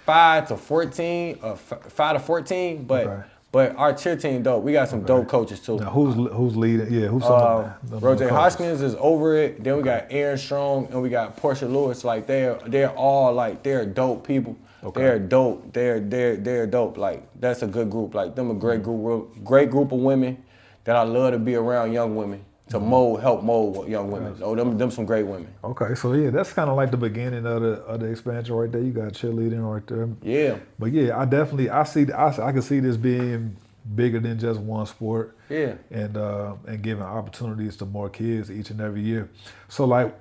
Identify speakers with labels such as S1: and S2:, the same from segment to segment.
S1: 5 to 14, 5 to 14, but our cheer team dope. We got some dope coaches too.
S2: Now who's leading? Yeah, who's some of them
S1: Roger
S2: coaches?
S1: Hoskins is over it. Then we got Aaron Strong and we got Portia Lewis. Like they're all like they're dope people. Okay. They're dope. They're dope. Like that's a good group. Like them a great group of women that I love to be around young women to help mold young women. Oh, them some great women.
S2: Okay, so yeah, that's kind of like the beginning of the expansion right there. You got cheerleading right there.
S1: Yeah.
S2: But yeah, I can see this being bigger than just one sport.
S1: Yeah.
S2: And giving opportunities to more kids each and every year. So like,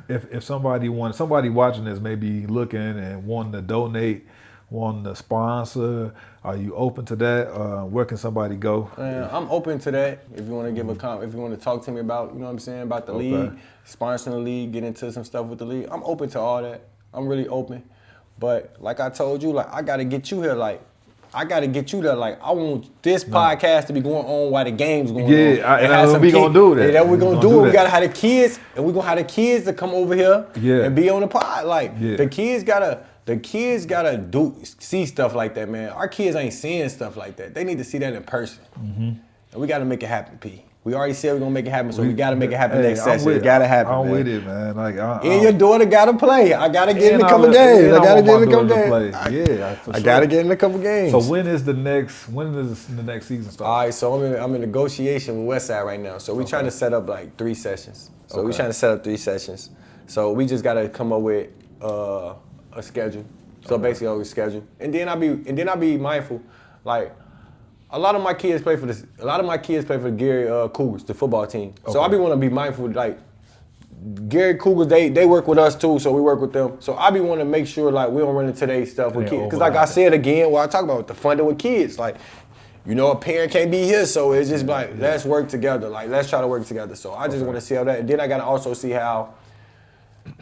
S2: if somebody watching this may be looking and wanting to donate, wanting to sponsor, are you open to that? Where can somebody go?
S1: I'm open to that. If you want to give a comment, if you want to talk to me about, you know what I'm saying, about the league, sponsoring the league, get into some stuff with the league, I'm open to all that. I'm really open. But like I told you, like I got to get you here. Like I got to get you there. Like I want this podcast to be going on while the game's going on.
S2: Yeah, we gonna do that.
S1: Yeah, we're gonna do it. We gotta have the kids, and we're gonna have the kids to come over here and be on the pod. Like the kids gotta see stuff like that, man. Our kids ain't seeing stuff like that. They need to see that in person. And we gotta make it happen, P. We already said we're gonna make it happen, so we gotta make it happen next session. It gotta happen, man.
S2: I'm with it, man. Like,
S1: and your daughter gotta play. I gotta get in a couple games. I gotta get in a couple games. I gotta get in a couple games.
S2: So when does the next season start?
S1: All right, so I'm in negotiation with Westside right now. So we're trying to set up like 3 sessions. So we're trying to set up 3 sessions. So we just gotta come up with a schedule. So basically, always schedule, and then I be mindful, like a lot of my kids play for the Gary Cougars, the football team. So I want to be mindful, like Gary Cougars, they work with us too, so we work with them. So I want to make sure like we don't run into their stuff with kids, because like I said again, what I talk about the funding with kids, like a parent can't be here, so it's just like let's work together, like let's try to work together. So I just want to see how that, and then I gotta also see how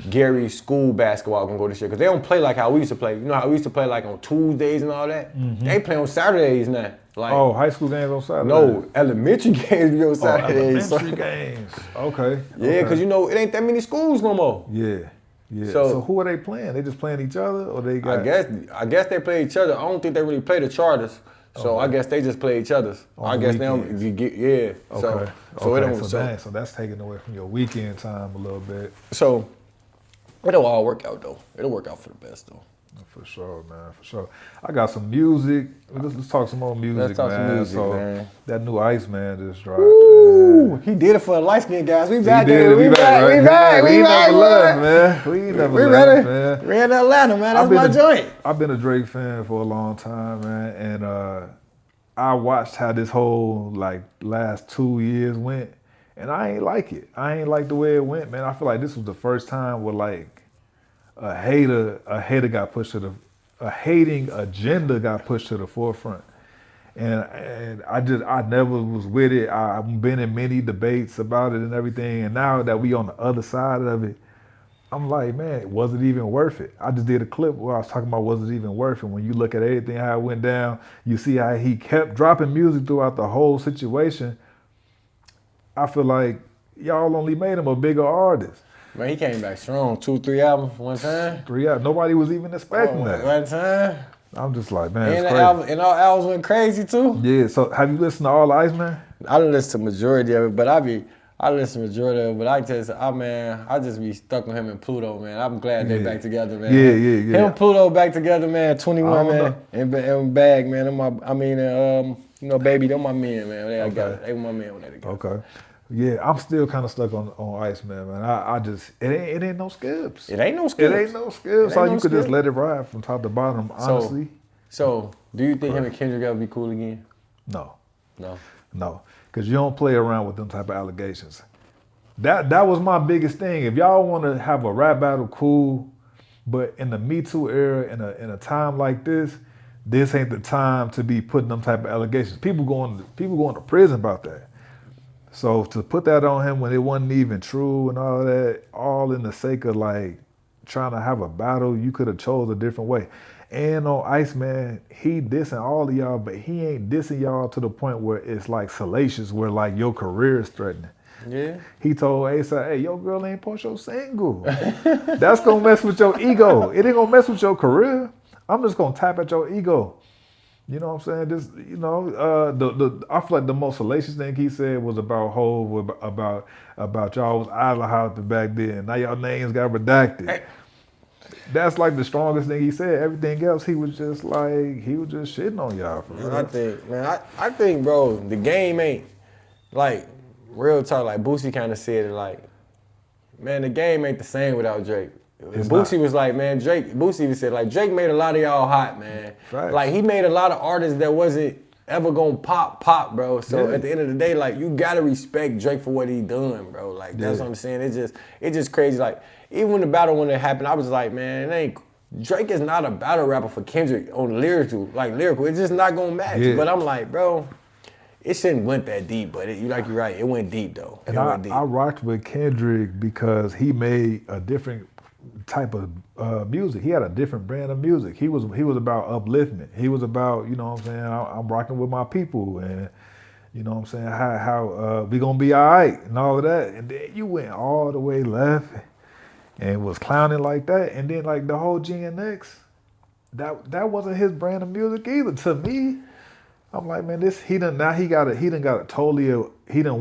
S1: Gary's school basketball gonna go this year, because they don't play like how we used to play. You know how we used to play like on Tuesdays and all that? They play on Saturdays now. Like,
S2: high school games on Saturdays?
S1: No, elementary games be on Saturdays.
S2: Elementary games. Okay.
S1: Yeah, because it ain't that many schools no more.
S2: Yeah. So who are they playing? They just playing each other, or they got?
S1: I guess they play each other. I don't think they really play the charters. So I guess they just play each other's. I guess they don't.
S2: Okay.
S1: So it don't.
S2: So that's taken away from your weekend time a little bit.
S1: So it'll all work out though. It'll work out for the best though.
S2: For sure, man. For sure. I got some music. Let's talk some more music,
S1: Let's talk
S2: man.
S1: some music, man.
S2: That new Iceman just dropped.
S1: Ooh, he did it for the light skinned guys. We back. We back.
S2: We never left, man. We never left, man.
S1: We're in Atlanta, man. That's my joint.
S2: I've been a Drake fan for a long time, man, and I watched how this whole last 2 years went, and I ain't like it. I ain't like the way it went, man. I feel like this was the first time where a hater got pushed to a hating agenda got pushed to the forefront. And I never was with it. I've been in many debates about it and everything. And now that we on the other side of it, I'm like, man, was it even worth it? I just did a clip where I was talking about was it even worth it. When you look at everything, how it went down, you see how he kept dropping music throughout the whole situation. I feel like y'all only made him a bigger artist.
S1: Man, he came back strong. 2, 3 albums one time.
S2: 3 albums. Nobody was even expecting that.
S1: One time.
S2: I'm just like, man,
S1: and
S2: it's crazy.
S1: And all albums went crazy too.
S2: Yeah. So have you listened to all the Iceman?
S1: I don't listen to majority of it, but I listen to majority of it. But I just be stuck on him and Pluto, man. I'm glad they back together, man.
S2: Yeah.
S1: Him and Pluto back together, man. 21, man. And Bag, man. Baby, they're my men, man. They my men when they together.
S2: Okay. Yeah, I'm still kind of stuck on Iceman, man. I just it ain't no skips.
S1: It ain't no skips.
S2: So you could just let it ride from top to bottom, honestly.
S1: So do you think him and Kendrick ever be cool again?
S2: No.
S1: No.
S2: Because you don't play around with them type of allegations. That was my biggest thing. If y'all want to have a rap battle, cool. But in the Me Too era, in a time like this ain't the time to be putting them type of allegations. People going to prison about that. So to put that on him when it wasn't even true and all that, all in the sake of trying to have a battle, you could have chose a different way. And on Iceman, he dissing all of y'all, but he ain't dissing y'all to the point where it's salacious, where your career is threatening.
S1: Yeah.
S2: He told ASAP, hey, your girl ain't post your single. That's gonna mess with your ego. It ain't gonna mess with your career. I'm just gonna tap at your ego. You know what I'm saying? Just I feel like the most salacious thing he said was about Hov, about y'all was idle hopping back then. Now y'all names got redacted.
S1: Hey.
S2: That's like the strongest thing he said. Everything else, he was just shitting on y'all. For real.
S1: I think, bro, the game ain't like real talk. Like Boosie kind of said it, like, man, the game ain't the same without Drake. Boosie was like, man, Boosie even said, like, Drake made a lot of y'all hot, man.
S2: Facts.
S1: Like, he made a lot of artists that wasn't ever gonna pop, bro. So
S2: Yeah.
S1: at the end of the day, like, you gotta respect Drake for what he done, bro. Like, that's what I'm saying. It's just crazy. Like, even when the battle when it happened, I was like, man, Drake is not a battle rapper for Kendrick on lyrical. It's just not gonna match.
S2: Yeah.
S1: But I'm like, bro, it shouldn't went that deep, but you're right, it went deep though.
S2: And I rocked with Kendrick because he made a different type of music. He had a different brand of music. He was about upliftment. He was about, you know what I'm saying, I'm rocking with my people, and you know what I'm saying, how we gonna be all right and all of that. And then you went all the way left and was clowning like that. And then like the whole GNX, that wasn't his brand of music either to me. I'm like, man, he done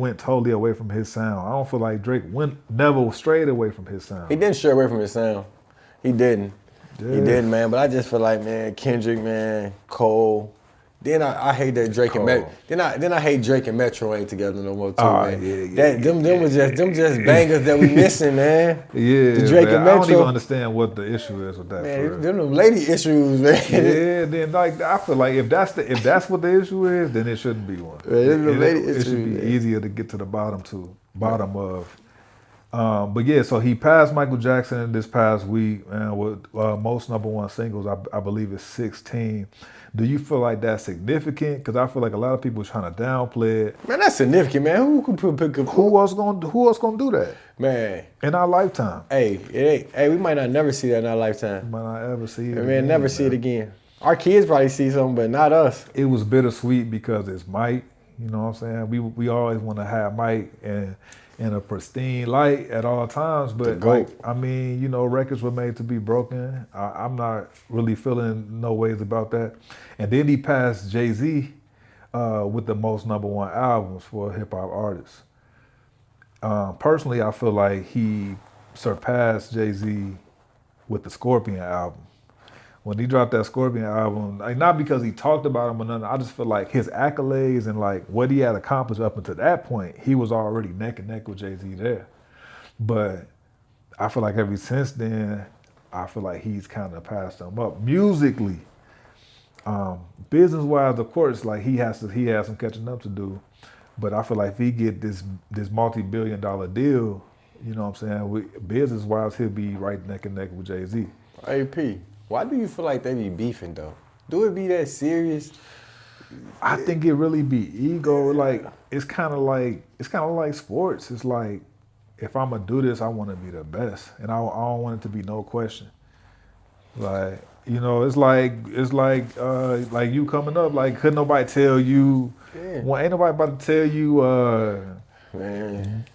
S2: went totally away from his sound. I don't feel like Drake never strayed away from his sound.
S1: He didn't stray away from his sound. He didn't.
S2: Yeah.
S1: He didn't, man. But I just feel like, man, Kendrick, man, Cole. Then I hate that Drake and Metro. Then I hate Drake and Metro ain't together no more too, man.
S2: Yeah.
S1: Them just bangers that we missing, man.
S2: Yeah,
S1: the Drake
S2: man,
S1: and Metro.
S2: I don't even understand what the issue is with that.
S1: Man, them lady issues, man.
S2: Yeah, then like I feel like if that's what the issue is, then it shouldn't be one. It should be easier to get to the bottom of. But yeah, so he passed Michael Jackson this past week, man, with most #1 singles. I believe it's 16. Do you feel like that's significant? Because I feel like a lot of people are trying to downplay it.
S1: Man, that's significant, man.
S2: Who else gonna do that?
S1: Man,
S2: in our lifetime.
S1: Hey, we might not never see that in our lifetime.
S2: We might not ever see it.
S1: Man, never see it again. Our kids probably see something, but not us.
S2: It was bittersweet because it's Mike. You know what I'm saying? We always want to have Mike in a pristine light at all times, but like, I mean, you know, records were made to be broken. I'm not really feeling no ways about that. And then he passed Jay-Z with the most #1 albums for a hip hop artist. Personally, I feel like he surpassed Jay-Z with the Scorpion album. When he dropped that Scorpion album, like, not because he talked about him or nothing, I just feel like his accolades and like what he had accomplished up until that point, he was already neck and neck with Jay-Z there. But I feel like ever since then, I feel like he's kind of passed him up musically. Business-wise, of course, like he has some catching up to do. But I feel like if he get this multi-billion-dollar deal, you know what I'm saying, business-wise, he'll be right neck and neck with Jay-Z.
S1: AP. Why do you feel like they be beefing though? Do it be that serious?
S2: I think it really be ego. Like it's kind of like sports. It's like if I'm gonna do this, I want to be the best, and I don't want it to be no question. Like you know, it's like you coming up. Like couldn't nobody tell you? Yeah. Well, ain't nobody about to tell you, man,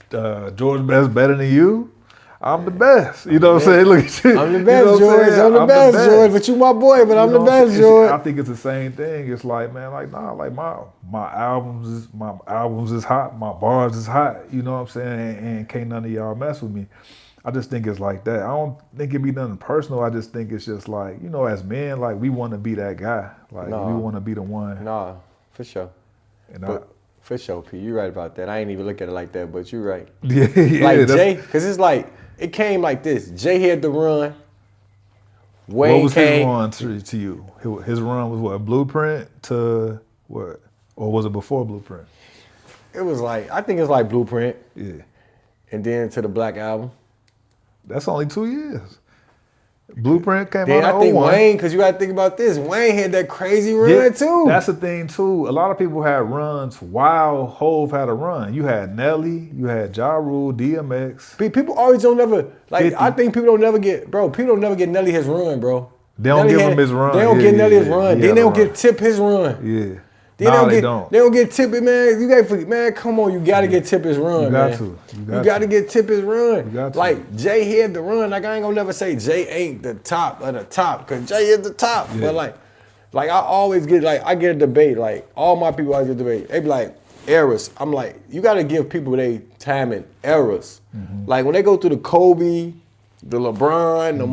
S2: George Best better than you. I'm the best. You know what I'm saying? Look at you.
S1: I'm the best, George. I'm the best, George. But you my boy, but I'm the best, George.
S2: I think it's the same thing. It's like, man, like, nah, like my albums is hot, my bars is hot, you know what I'm saying? And can't none of y'all mess with me. I just think it's like that. I don't think it be nothing personal. I just think it's just like, you know, as men, like we want to be that guy. Like we want to be the one.
S1: Nah, for sure. For sure, P. You're right about that. I ain't even look at it like that, but you're right.
S2: Yeah,
S1: like Jay, because it's like, it came like this. Jay had the run. Wayne
S2: what was
S1: came.
S2: his run to you? His run was what? Blueprint to what? Or was it before Blueprint?
S1: It was like, I think it's like Blueprint.
S2: Yeah.
S1: And then to the Black Album.
S2: That's only 2 years. Blueprint came
S1: then
S2: out in
S1: I think
S2: 01.
S1: Wayne, because you got to think about this. Wayne had that crazy run too.
S2: That's the thing too. A lot of people had runs while Hov had a run. You had Nelly, you had Ja Rule, DMX.
S1: People always don't never, like
S2: 50.
S1: I think people don't never get Nelly his run, bro.
S2: They don't give him his run.
S1: They don't get Nelly his run. Then they don't get Tip his run.
S2: Yeah. No, they don't.
S1: They don't get Tippett, man. You got man. Come on, you got to get Tippett's run,
S2: You got
S1: man.
S2: to.
S1: You got to get Tippett's run.
S2: You got to.
S1: Like Jay had the run. Like I ain't gonna never say Jay ain't the top of the top, cause Jay is the top.
S2: Yeah.
S1: But like I always get I get a debate. Like all my people always get a debate. They be like eras. I'm like, you got to give people their time in eras. Like when they go through the Kobe, the LeBron, the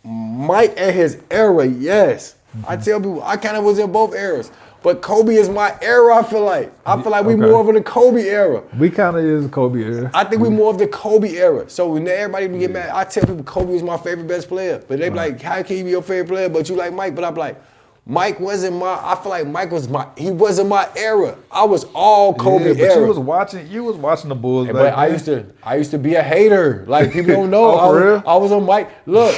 S1: Mike at his era, yes. I tell people I kind of was in both eras. But Kobe is my era, I feel like. We more of in the Kobe era.
S2: We kind of is the Kobe era.
S1: I think we more of the Kobe era. So when everybody get mad, I tell people Kobe was my favorite best player. But they be like, how can he be your favorite player, but you like Mike? But I'm like, Mike wasn't I feel like Mike was he wasn't my era. I was all Kobe
S2: but
S1: era.
S2: you was watching the Bulls back
S1: But
S2: then.
S1: I used to be a hater. Like people don't know.
S2: Oh, for real?
S1: I was a Mike. Look,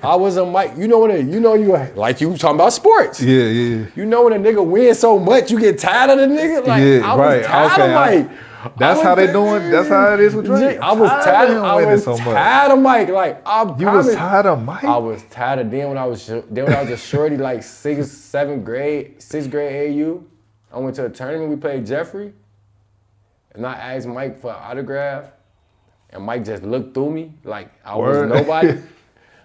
S1: I was a Mike. You know like you talking about sports.
S2: Yeah.
S1: You know when a nigga wins so much, you get tired of the nigga. Like
S2: Yeah,
S1: I was tired of Mike.
S2: That's how they doing. That's how it is with Drake.
S1: I was tired of Mike. Like
S2: You was tired of Mike?
S1: I was tired of then when I was a shorty, like sixth grade AU. I went to a tournament. We played Jeffrey, and I asked Mike for an autograph, and Mike just looked through me like I was nobody.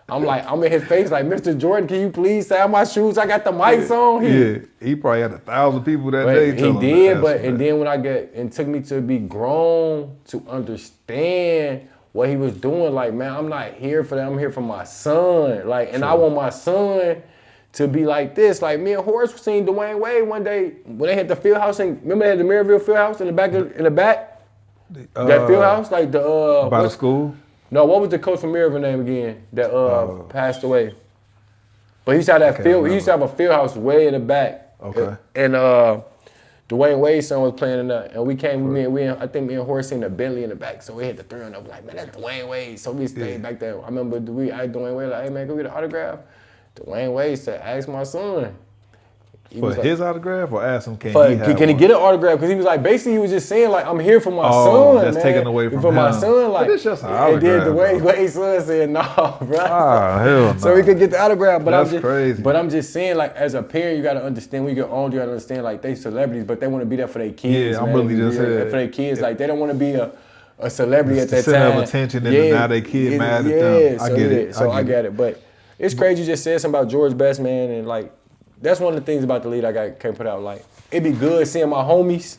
S1: I'm like, I'm in his face like, Mr. Jordan, can you please sign my shoes? I got the mics on here.
S2: Yeah, he probably had 1,000 people that
S1: But
S2: day.
S1: he did, and then when it took me to be grown to understand what he was doing. Like, man, I'm not here for that. I'm here for my son. Like, and I want my son to be like this. Like, me and Horace seen Dwayne Wade one day when they had the field house. Remember they had the Maryville field house in the back? That field house, like the
S2: by the school.
S1: No, what was the coach from Maryville name again that passed away? But he used to have that field. He used to have a field house way in the back.
S2: Okay.
S1: And Dwayne Wade's son was playing in that, and we came. I think me and Horace seen the Bentley in the back, so we had the three on up. Like, man, that's Dwayne Wade. So we stayed back there. I remember I asked Dwayne Wade like, hey man, can we get an autograph? Dwayne Wade said, ask my son.
S2: For his autograph, or ask him can
S1: he get an autograph? Because he was like, basically he was just saying like, I'm here for my son.
S2: That's taken away from him.
S1: my son. Like,
S2: but it's just an autograph.
S1: And then Wade's son said, no, bro.
S2: Ah, hell no.
S1: So he could get the autograph. But
S2: that's crazy.
S1: But I'm just saying, like, as a parent, you got to understand, when you get older, you got to understand, like, they celebrities, but they want to be there for their kids.
S2: Yeah, I'm really just saying.
S1: For their kids. Like, they don't want to be a celebrity at that
S2: center
S1: time.
S2: of attention, and now they kid mad at them. I get it.
S1: So I get it. But it's crazy you just said something about George Best, man, and like, that's one of the things about the league I can't put out. Like, it'd be good seeing my homies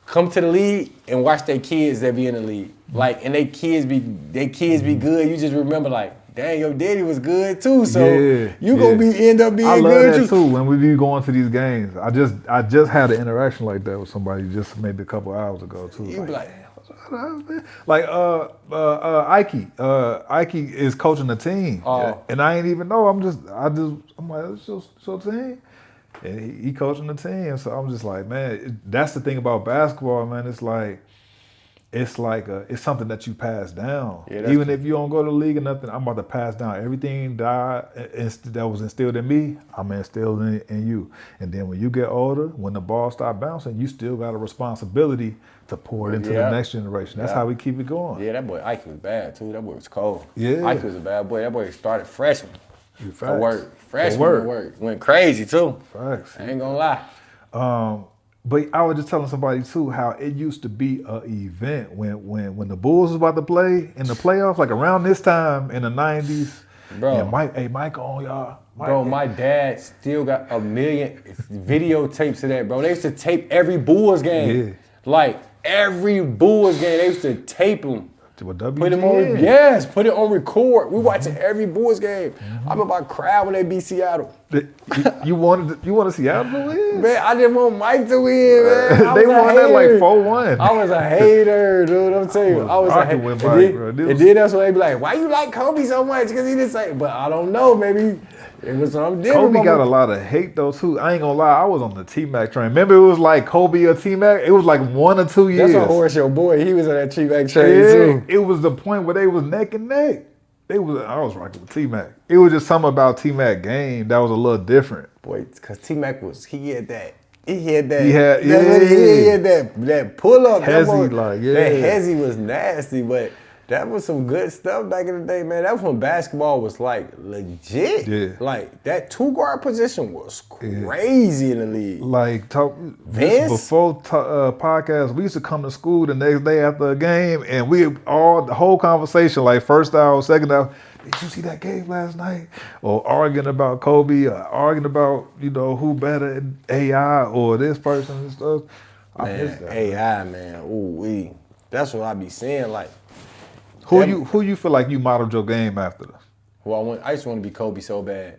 S1: come to the league and watch their kids that be in the league. Like, and their kids be good. You just remember like, dang, your daddy was good too. So you gonna end up being good too.
S2: I love that too. When we be going to these games, I just had an interaction like that with somebody just maybe a couple hours ago too.
S1: You be like,
S2: like Ike is coaching the team, and I ain't even know. I'm like, it's your team, and he coaching the team. So I'm just like, man, that's the thing about basketball, man. It's something that you pass down. Even if you don't go to the league or nothing, I'm about to pass down everything that was instilled in me. I'm instilling in you. And then when you get older, when the ball start bouncing, you still got a responsibility to pour it into the next generation. That's how we keep it going.
S1: Yeah, that boy Ike was bad too. That boy was cold.
S2: Yeah.
S1: Ike was a bad boy. That boy started freshman. For work. Freshman
S2: for
S1: work. Went crazy too.
S2: Facts.
S1: I ain't gonna lie.
S2: But I was just telling somebody too how it used to be an event when the Bulls was about to play in the playoffs, like around this time in the 90s.
S1: Bro.
S2: And Mike on y'all.
S1: Bro, my dad still got 1 million videotapes of that, bro. They used to tape every Bulls game.
S2: Yeah.
S1: Like, every Bulls game, they used to tape them.
S2: Put
S1: it on record. We watching every Bulls game. I remember I cried when they beat Seattle.
S2: You wanted Seattle to win?
S1: Man, I didn't want Mike to win, man.
S2: They won that like 4-1.
S1: I was a hater, dude. I'm telling you. I was a hater. And then that's when they be like, why you like Kobe so much? Because he didn't say, but I don't know, maybe it was something different.
S2: Kobe got a lot of hate though too. I ain't gonna lie, I was on the T-Mac train. Remember it was like Kobe or T-Mac? It was like 1 or 2 years.
S1: That's a horse your boy. He was on that T-Mac train too.
S2: It was the point where they was neck and neck. I was rocking with T-Mac. It was just something about T-Mac game that was a little different.
S1: Boy, because T-Mac he had that pull up.
S2: Hezzy,
S1: That hezzy was nasty, but That was some good stuff back in the day, man. That was when basketball was like legit.
S2: Yeah.
S1: Like that 2-guard position was crazy in the league.
S2: Like
S1: Vince?
S2: before podcast, we used to come to school the next day after a game, and the whole conversation, like first hour, second hour. Did you see that game last night? Or arguing about Kobe, or arguing about who better in AI or this person and stuff. I miss that.
S1: AI, man. Ooh, that's what I be saying. Like,
S2: who you feel like you modeled your game after?
S1: I used to want to be Kobe so bad.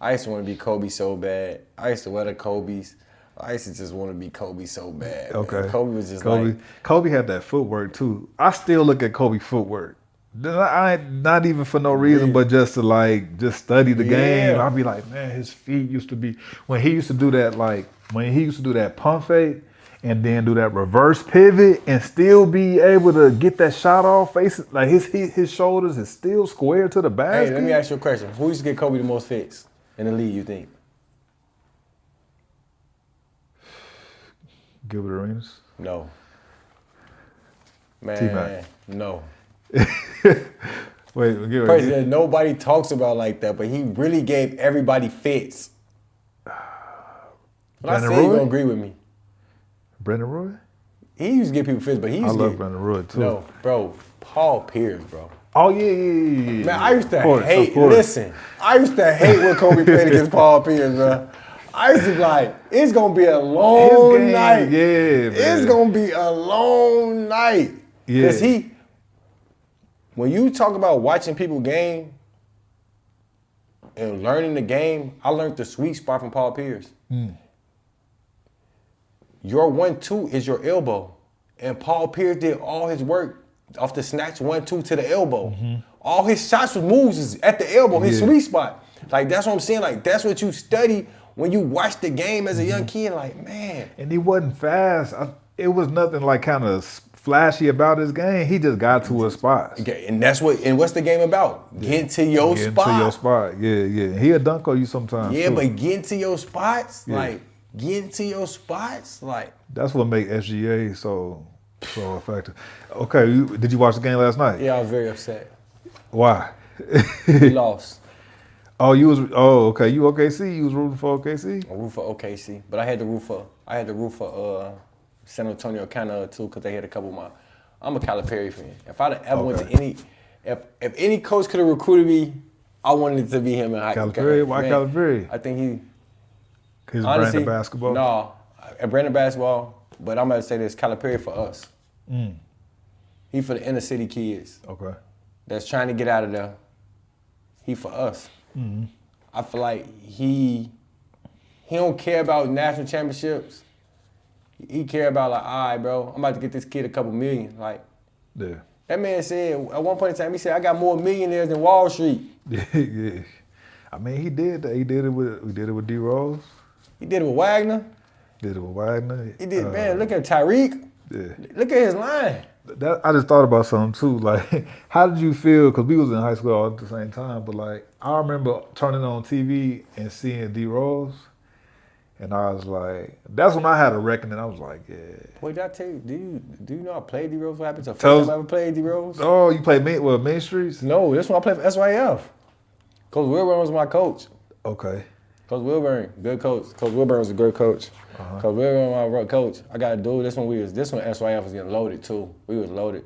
S1: I used to want to be Kobe so bad. I used to wear the Kobe's. I used to just want to be Kobe so bad.
S2: Okay.
S1: Man. Kobe was just
S2: Kobe had that footwork too. I still look at Kobe footwork. Not even for no reason, but just to just study the game. I'd be like, man, his feet used to be when he used to do that pump fake and then do that reverse pivot and still be able to get that shot off face. Like his shoulders is still square to the basket.
S1: Hey, let me ask you a question. Who used to get Kobe the most fits in the league, you think?
S2: Gilbert Arenas?
S1: No. Man,
S2: T-Mac.
S1: No.
S2: Wait,
S1: President, nobody talks about like that, but he really gave everybody fits. When I say you gonna agree with me.
S2: Brendan Roy?
S1: He used to give people fits, but he used to
S2: love Brendan Roy too.
S1: No, bro, Paul Pierce, bro.
S2: Oh yeah.
S1: Man, I used to hate. Listen, I used to hate when Kobe played against Paul Pierce, bro. I used to be like, it's gonna be a long night.
S2: Yeah, man.
S1: It's gonna be a long night.
S2: Yeah.
S1: Because when you talk about watching people game and learning the game, I learned the sweet spot from Paul Pierce. Your 1-2 is your elbow. And Paul Pierce did all his work off the snatch 1-2 to the elbow. All his shots with moves is at the elbow, his sweet spot. Like, that's what I'm saying. Like, that's what you study when you watch the game as a young kid. Like, man.
S2: And he wasn't fast. It was nothing like kind of flashy about his game. He just got to his spots.
S1: Okay, and what's the game about? Getting to your spot.
S2: Getting to your spot. Yeah. He'll dunk on you sometimes.
S1: Yeah,
S2: too.
S1: but getting to your spots, getting to your spots, like.
S2: That's what makes SGA so effective. Okay, did you watch the game last night?
S1: Yeah, I was very upset.
S2: Why?
S1: We lost.
S2: Okay. You OKC? You was rooting for OKC?
S1: I root for OKC, but I had to root for San Antonio kind of too, because they had a couple of my. I'm a Calipari fan. If I'd ever went to if any coach could have recruited me, I wanted it to be him.
S2: Calipari? Why Calipari?
S1: I think
S2: his brand of basketball.
S1: No, a brand of basketball. But I'm gonna say this: Calipari for us. He for the inner city kids.
S2: Okay.
S1: That's trying to get out of there. He for us. I feel like he don't care about national championships. He care about like, all right, bro, I'm about to get this kid a couple million. Like, that man said at one point in time, he said, I got more millionaires than Wall Street.
S2: Yeah. I mean, he did that. We did it with D Rose.
S1: He did it with Wagner.
S2: He did,
S1: man, look at Tyreek.
S2: Yeah.
S1: Look at his line.
S2: I just thought about something too. Like, how did you feel? Because we was in high school all at the same time. But like, I remember turning on TV and seeing D Rose, and I was like, that's when I had a reckoning. I was like, yeah.
S1: Wait, did I tell you? Do you know I played D Rose? What happened to first time I ever played D Rose?
S2: Oh, you played Main Streets?
S1: No, this one I played for SYF. Coach Wilburn was my coach.
S2: Okay.
S1: Coach Wilburn, good coach. Coach Wilburn was a good coach. Coach Wilburn was my coach. I got to do this one. SYF was getting loaded too. We was loaded.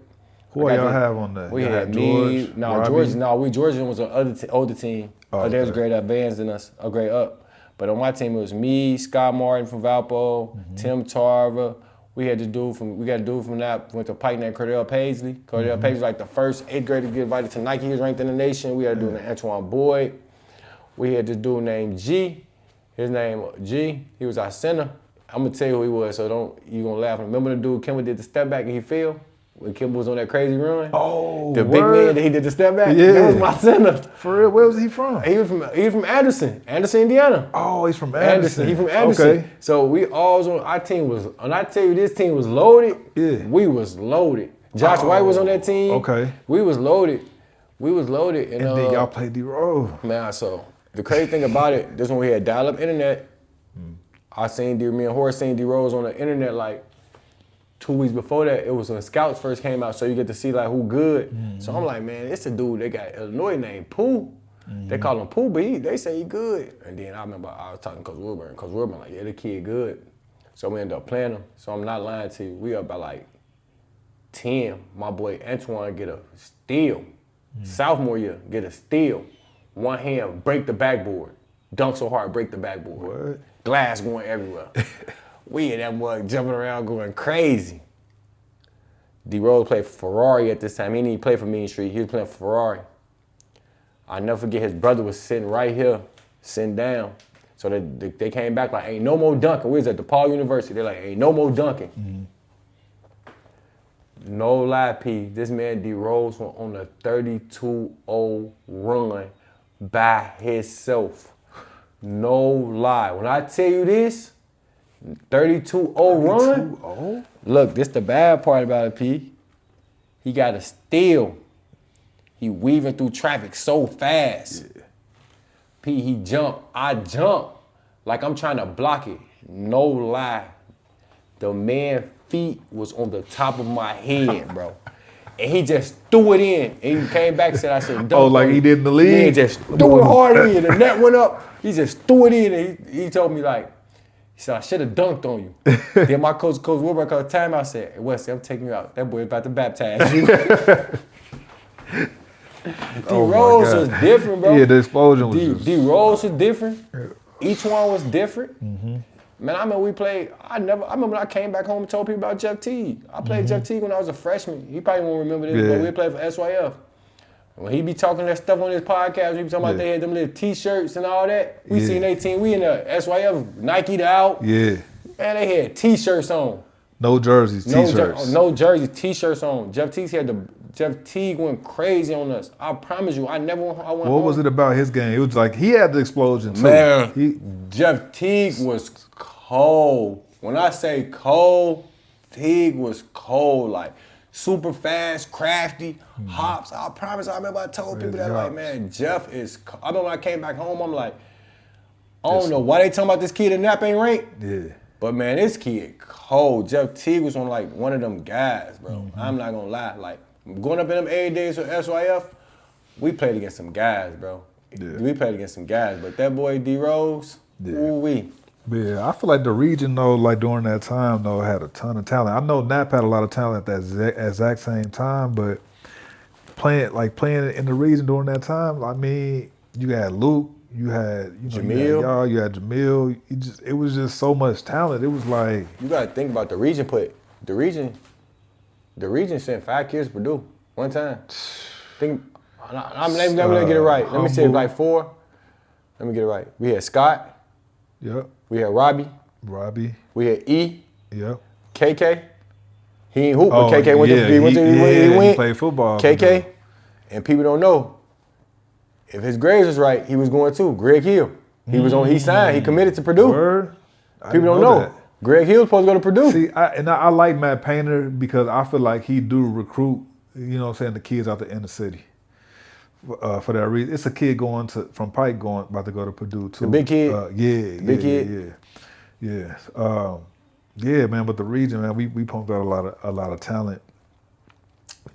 S2: Who y'all have on that?
S1: We had me. Georgia was an older team. They was grade advanced than us, a grade up. But on my team it was me, Scott Martin from Valpo, Tim Tarver. We got a dude from that went to Pike named Cordell Paisley. Cordell Paisley was like the first 8th grader to get invited to Nike. He was ranked in the nation. We had a dude named Antoine Boyd. We had this dude named G. His name G. He was our center. I'm gonna tell you who he was, so you gonna laugh. Remember the dude Kimber did the step back and he fell? When Kimber was on that crazy run?
S2: Oh,
S1: the big man that he did the step back?
S2: Yeah.
S1: That was my center.
S2: For real? Where was he from?
S1: He was from Anderson, Indiana.
S2: Oh, he's from Anderson.
S1: He from Anderson.
S2: Okay.
S1: So we all was on our team when I tell you this team was loaded, we was loaded. Josh White was on that team.
S2: Okay.
S1: We was loaded. And
S2: then y'all played D-Rose.
S1: Man, so the crazy thing about it, this when we had dial-up internet, me and Horace seen D-Rose on the internet like 2 weeks before that, it was when Scouts first came out, so you get to see like who good. So I'm like, man, it's a dude they got Illinois named Pooh. They call him Pooh, but they say he good. And then I remember I was talking to Coach Wilburn, and Coach Wilburn like, yeah, the kid good. So we ended up playing him. So I'm not lying to you. We up by like 10. My boy Antoine get a steal. Sophomore year, get a steal. One hand, break the backboard. Dunk so hard, break the backboard.
S2: What?
S1: Glass going everywhere. We in that boy jumping around going crazy. D Rose played for Ferrari at this time. He didn't even play for Mean Street. He was playing for Ferrari. I'll never forget his brother was sitting right here, sitting down. So they came back like, ain't no more dunking. We was at DePaul University. They're like, ain't no more dunking. No lie, P. This man D Rose went on a 32-0 run by himself. No lie. When I tell you this, 32-0 run.
S2: 32-0?
S1: Look, this the bad part about it, P. He got a steal. He weaving through traffic so fast. Yeah. P, he jumped. I jumped like I'm trying to block it. No lie. The man's feet was on the top of my head, bro. And he just threw it in. And he came back and said, I said, dunk.
S2: Oh, like he did in the league?
S1: Yeah, just threw it hard in. The net went up. He just threw it in. And he told me, like, he said, I should have dunked on you. Then my coach Wilbur, called timeout, said, hey, Wesley, I'm taking you out. That boy about to baptize you. D-Rose was different, bro.
S2: Yeah, the explosion was just...
S1: D-Rose was different. Each one was different. Man, I remember I remember when I came back home and told people about Jeff Teague. I played Jeff Teague when I was a freshman. He probably won't remember this, but we played for SYF. When he be talking that stuff on his podcast, he be talking about they had them little T-shirts and all that. We seen their team. We in the SYF, Nike'd out.
S2: Yeah.
S1: Man, they had T-shirts on.
S2: No jerseys, T-shirts.
S1: No jerseys, T-shirts on. Jeff Teague went crazy on us. I promise you, I went
S2: What
S1: home.
S2: was it about his game? It was like he had the explosion too.
S1: Man, Jeff Teague was cold. When I say cold, Teague was cold. Like super fast, crafty, hops. I promise. I remember I told people that like, man, Jeff is. I remember when I came back home, I'm like, I don't know why they talking about this kid in Nap ain't ranked.
S2: Yeah.
S1: But man, this kid cold. Jeff Teague was on like one of them guys, bro. I'm not gonna lie. Like going up in them 8 days with SYF, we played against some guys, bro. Yeah. We played against some guys, but that boy D Rose, ooh-wee.
S2: Yeah, I feel like the region though, like during that time though, had a ton of talent. I know Nap had a lot of talent at that exact same time, but playing in the region during that time, I mean, you had Luke, you had Jamil, you had Jamil. It was just so much talent. It was like
S1: you gotta think about the region. The region sent 5 kids to Purdue one time. Let me get it right. Let me say like 4. Let me get it right. We had Scott.
S2: Yep.
S1: We had Robbie. We had E.
S2: Yep.
S1: KK. He ain't hoop, but KK went
S2: he played football.
S1: KK. And people don't know. If his grades was right, he was going too. Greg Hill. He signed. He committed to Purdue.
S2: Word?
S1: People don't know. Greg Hill's supposed to go to Purdue.
S2: See, I like Matt Painter because I feel like he do recruit, you know what I'm saying, the kids out the inner city. For that reason. It's a kid from Pike about to go to Purdue too.
S1: The big kid?
S2: Big kid? Yeah. Yeah, man, but the region, man, we pumped out a lot of talent.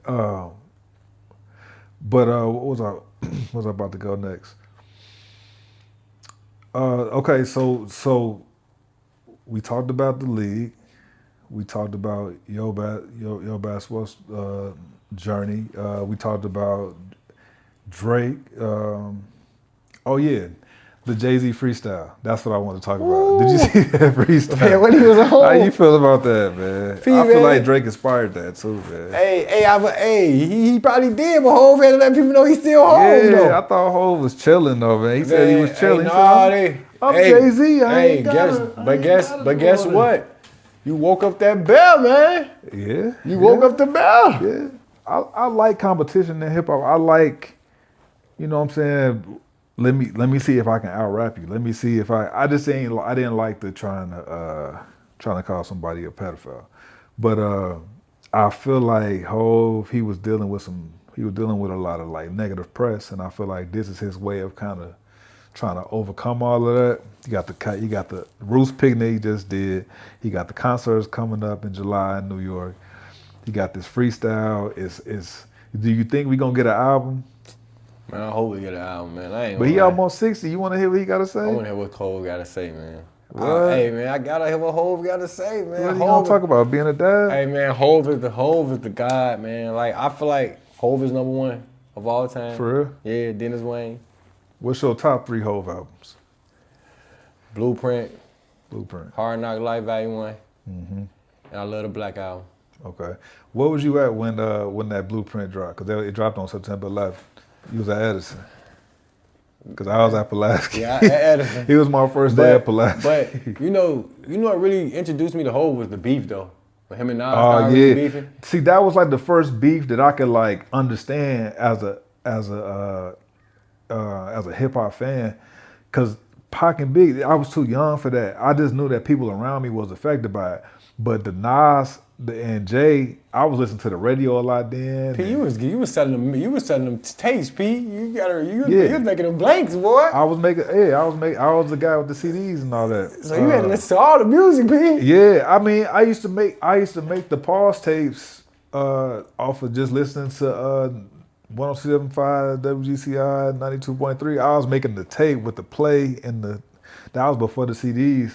S2: But what was I about to go next? Okay, so we talked about the league. We talked about your basketball journey. We talked about Drake. The Jay-Z freestyle. That's what I want to talk about. Did you see that freestyle?
S1: Man, when he was at home.
S2: How you feel about that, man? I feel like Drake inspired that too, man.
S1: He probably did, but Hov had to let people know he's still Hov, though.
S2: Yeah, I thought Hov was chilling though, man. He said he was chilling. I'm
S1: Jay-Z. But guess what? You woke up that bell, man.
S2: Yeah.
S1: You woke up the bell.
S2: Yeah. I like competition in hip hop. I like, you know what I'm saying? Let me see if I can out rap you. Let me see if I didn't like the trying to call somebody a pedophile. But I feel like Hov, he was dealing with a lot of like negative press, and I feel like this is his way of kind of trying to overcome all of that. You got the Roots picnic he just did. He got the concerts coming up in July in New York. He got this freestyle. Do you think we gonna get an album?
S1: Man, I hope we get an album, man. I ain't
S2: But
S1: gonna
S2: he
S1: lie.
S2: almost 60. You want to hear what he got to say?
S1: I want to hear what Cole got to say, man.
S2: What?
S1: Hey, man, I gotta hear what Hov got to say, man.
S2: What are you gonna talk about? Being a dad?
S1: Hey, man, Hov is the god, man. Like, I feel like Hov is number one of all time.
S2: For real?
S1: Yeah, Dennis Wayne.
S2: What's your top 3 Hov albums?
S1: Blueprint. Hard Knock Life Volume 1.
S2: Mm-hmm.
S1: And I love the Black Album.
S2: Okay. Where was you at when that Blueprint dropped? Because it dropped on September 11th. You was at Edison. Because I was at Pulaski.
S1: Yeah, at Edison.
S2: It was my first day at Pulaski.
S1: But you know what really introduced me to Hov was the beef though. When him and Nas
S2: Oh
S1: started
S2: yeah.
S1: beefing.
S2: See, that was like the first beef that I could like understand as a hip hop fan, because Pac and Big, I was too young for that. I just knew that people around me was affected by it. But the Nas and Jay, I was listening to the radio a lot then.
S1: P, you was selling them tapes, P. You was making them blanks, boy.
S2: I was the guy with the CDs and all that.
S1: So you had to listen to all the music, P.
S2: Yeah, I mean, I used to make the pause tapes off of just listening to 107.5 WGCI 92.3. I was making the tape with the play and that was before the CDs.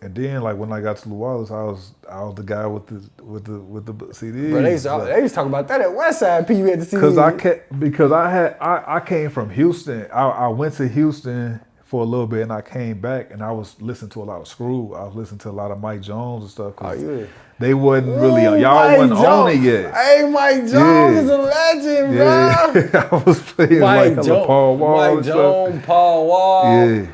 S2: And then, like when I got to Lew Wallace, I was the guy with the CDs.
S1: Bro, they used to talk about that at Westside. P, you had the CDs.
S2: Because I came from Houston. I went to Houston for a little bit, and I came back, and I was listening to a lot of Screw. I was listening to a lot of Mike Jones and stuff.
S1: Oh, yeah.
S2: They wasn't really y'all wasn't on it yet.
S1: Hey, Mike Jones is a legend, bro.
S2: Yeah. I was playing Paul Wall.
S1: Mike Jones, Paul Wall.
S2: Yeah.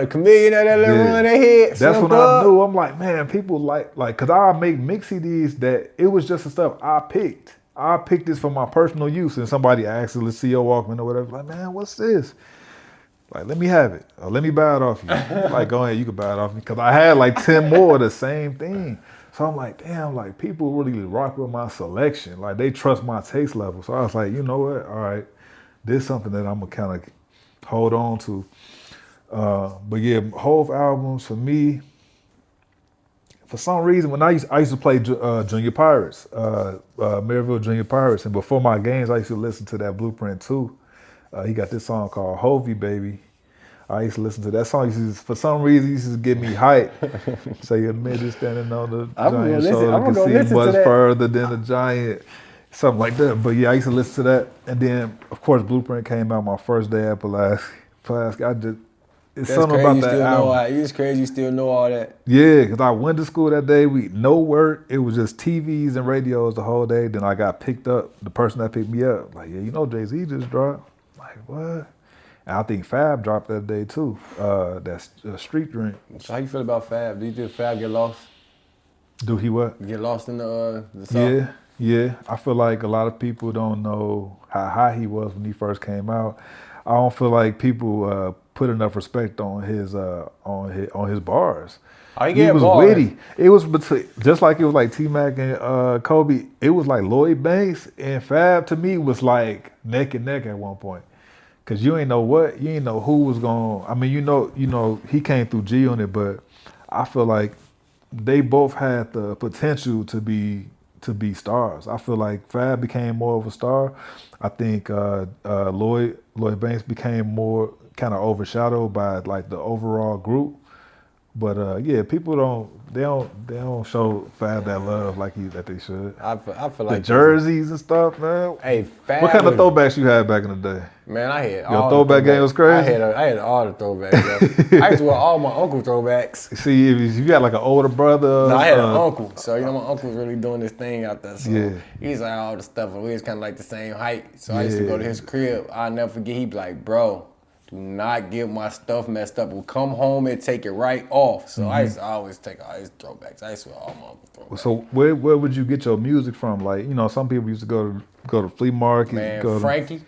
S1: Chameleon at that little run they had.
S2: That's when I knew. I'm like, man, people like, cause I make mix CDs that it was just the stuff I picked. I picked this for my personal use, and somebody asked, let's see your Walkman or whatever. Like, man, what's this? Like, let me have it. Or let me buy it off you. Like, go ahead, you can buy it off me. Cause I had like 10 more of the same thing. So I'm like, damn, like people really rock with my selection. Like they trust my taste level. So I was like, you know what? All right, this is something that I'm gonna kind of hold on to. But yeah, Hov albums for me, for some reason, when I used to play Junior Pirates, Maryville Junior Pirates, and before my games, I used to listen to that Blueprint too. He got this song called Hovey Baby. I used to listen to that song. For some reason, it used to get me hype. Say a midget standing on the giant shoulder can see much further than a giant. Something like that. But yeah, I used to listen to that. And then, of course, Blueprint came out my first day at Pulaski. It's
S1: That's
S2: something
S1: crazy
S2: about that album.
S1: It's crazy you still know all that.
S2: Yeah, because I went to school that day. No work. It was just TVs and radios the whole day. Then I got picked up. The person that picked me up, like, yeah, you know Jay-Z just dropped. I'm like, what? And I think Fab dropped that day too. That's Street Drink.
S1: So how you feel about Fab? Do you think Fab get lost?
S2: Do he what?
S1: Get lost in the song?
S2: Yeah. I feel like a lot of people don't know how high he was when he first came out. I don't feel like people put enough respect on his bars.
S1: Oh,
S2: he was witty. It was just like it was like T-Mac and Kobe. It was like Lloyd Banks and Fab to me was like neck and neck at one point. Cause you ain't know who was going. I mean, you know, he came through G on it, but I feel like they both had the potential to be stars. I feel like Fab became more of a star. I think Lloyd Banks became more kind of overshadowed by like the overall group. But yeah, people don't show Fab that love that they should.
S1: I feel
S2: the
S1: like
S2: jerseys and stuff, man.
S1: Hey, Fab.
S2: What kind of throwbacks you had back in the day?
S1: Man, I had
S2: your throwback game was crazy.
S1: I had all the throwbacks. Bro. I used to wear all my uncle throwbacks.
S2: See, if you got like an older brother.
S1: No, I had an uncle. So you know my uncle was really doing this thing out there. So
S2: yeah.
S1: He used to have all the stuff, and we was kind of like the same height. So I used to go to his crib. I'll never forget. He'd be like, "Bro, do not get my stuff messed up. We'll come home and take it right off." So I used to always take all his throwbacks. I used to wear all my uncle throwbacks.
S2: So where would you get your music from? Like, you know, some people used to go to flea market.
S1: Man, Frankie.